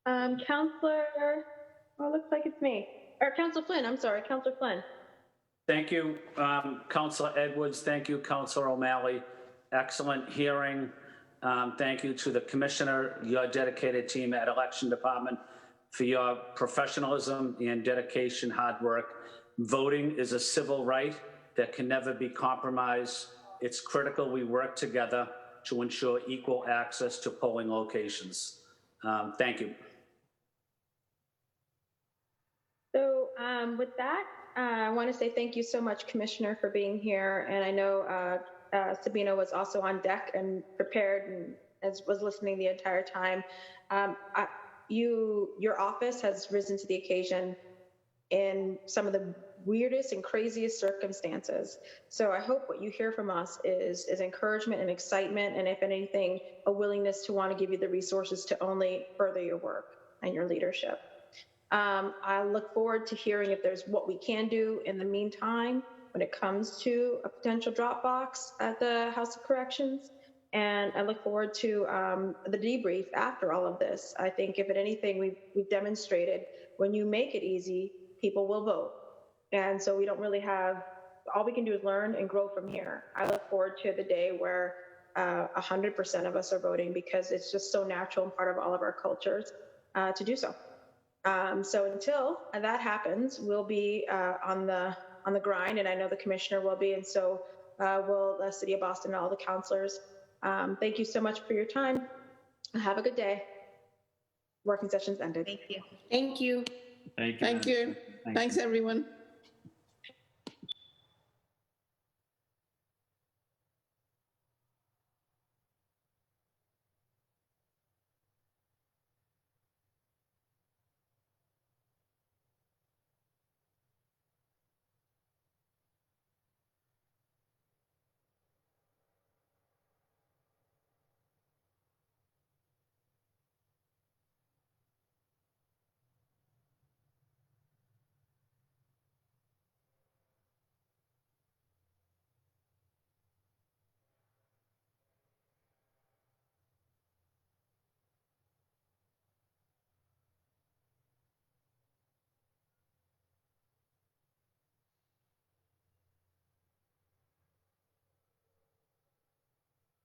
Councillor, well, it looks like it's me. Or Councillor Flynn, I'm sorry, Councillor Flynn. Thank you, Councillor Edwards. Thank you, Councillor O'Malley. Excellent hearing. Thank you to the Commissioner, your dedicated team at Election Department for your professionalism and dedication, hard work. Voting is a civil right that can never be compromised. It's critical we work together to ensure equal access to polling locations. Thank you. So with that, I want to say thank you so much, Commissioner, for being here. And I know Sabina was also on deck and prepared and was listening the entire time. Your office has risen to the occasion in some of the weirdest and craziest circumstances. So I hope what you hear from us is encouragement and excitement, and if anything, a willingness to want to give you the resources to only further your work and your leadership. I look forward to hearing if there's what we can do in the meantime when it comes to a potential Dropbox at the House of Corrections. And I look forward to the debrief after all of this. I think if at anything, we've demonstrated when you make it easy, people will vote. And so we don't really have, all we can do is learn and grow from here. I look forward to the day where 100% of us are voting, because it's just so natural and part of all of our cultures to do so. So until that happens, we'll be on the grind, and I know the Commissioner will be, and so will the City of Boston and all the councilors. Thank you so much for your time. Have a good day. Working session's ended. Thank you. Thank you. Thank you. Thank you. Thanks, everyone.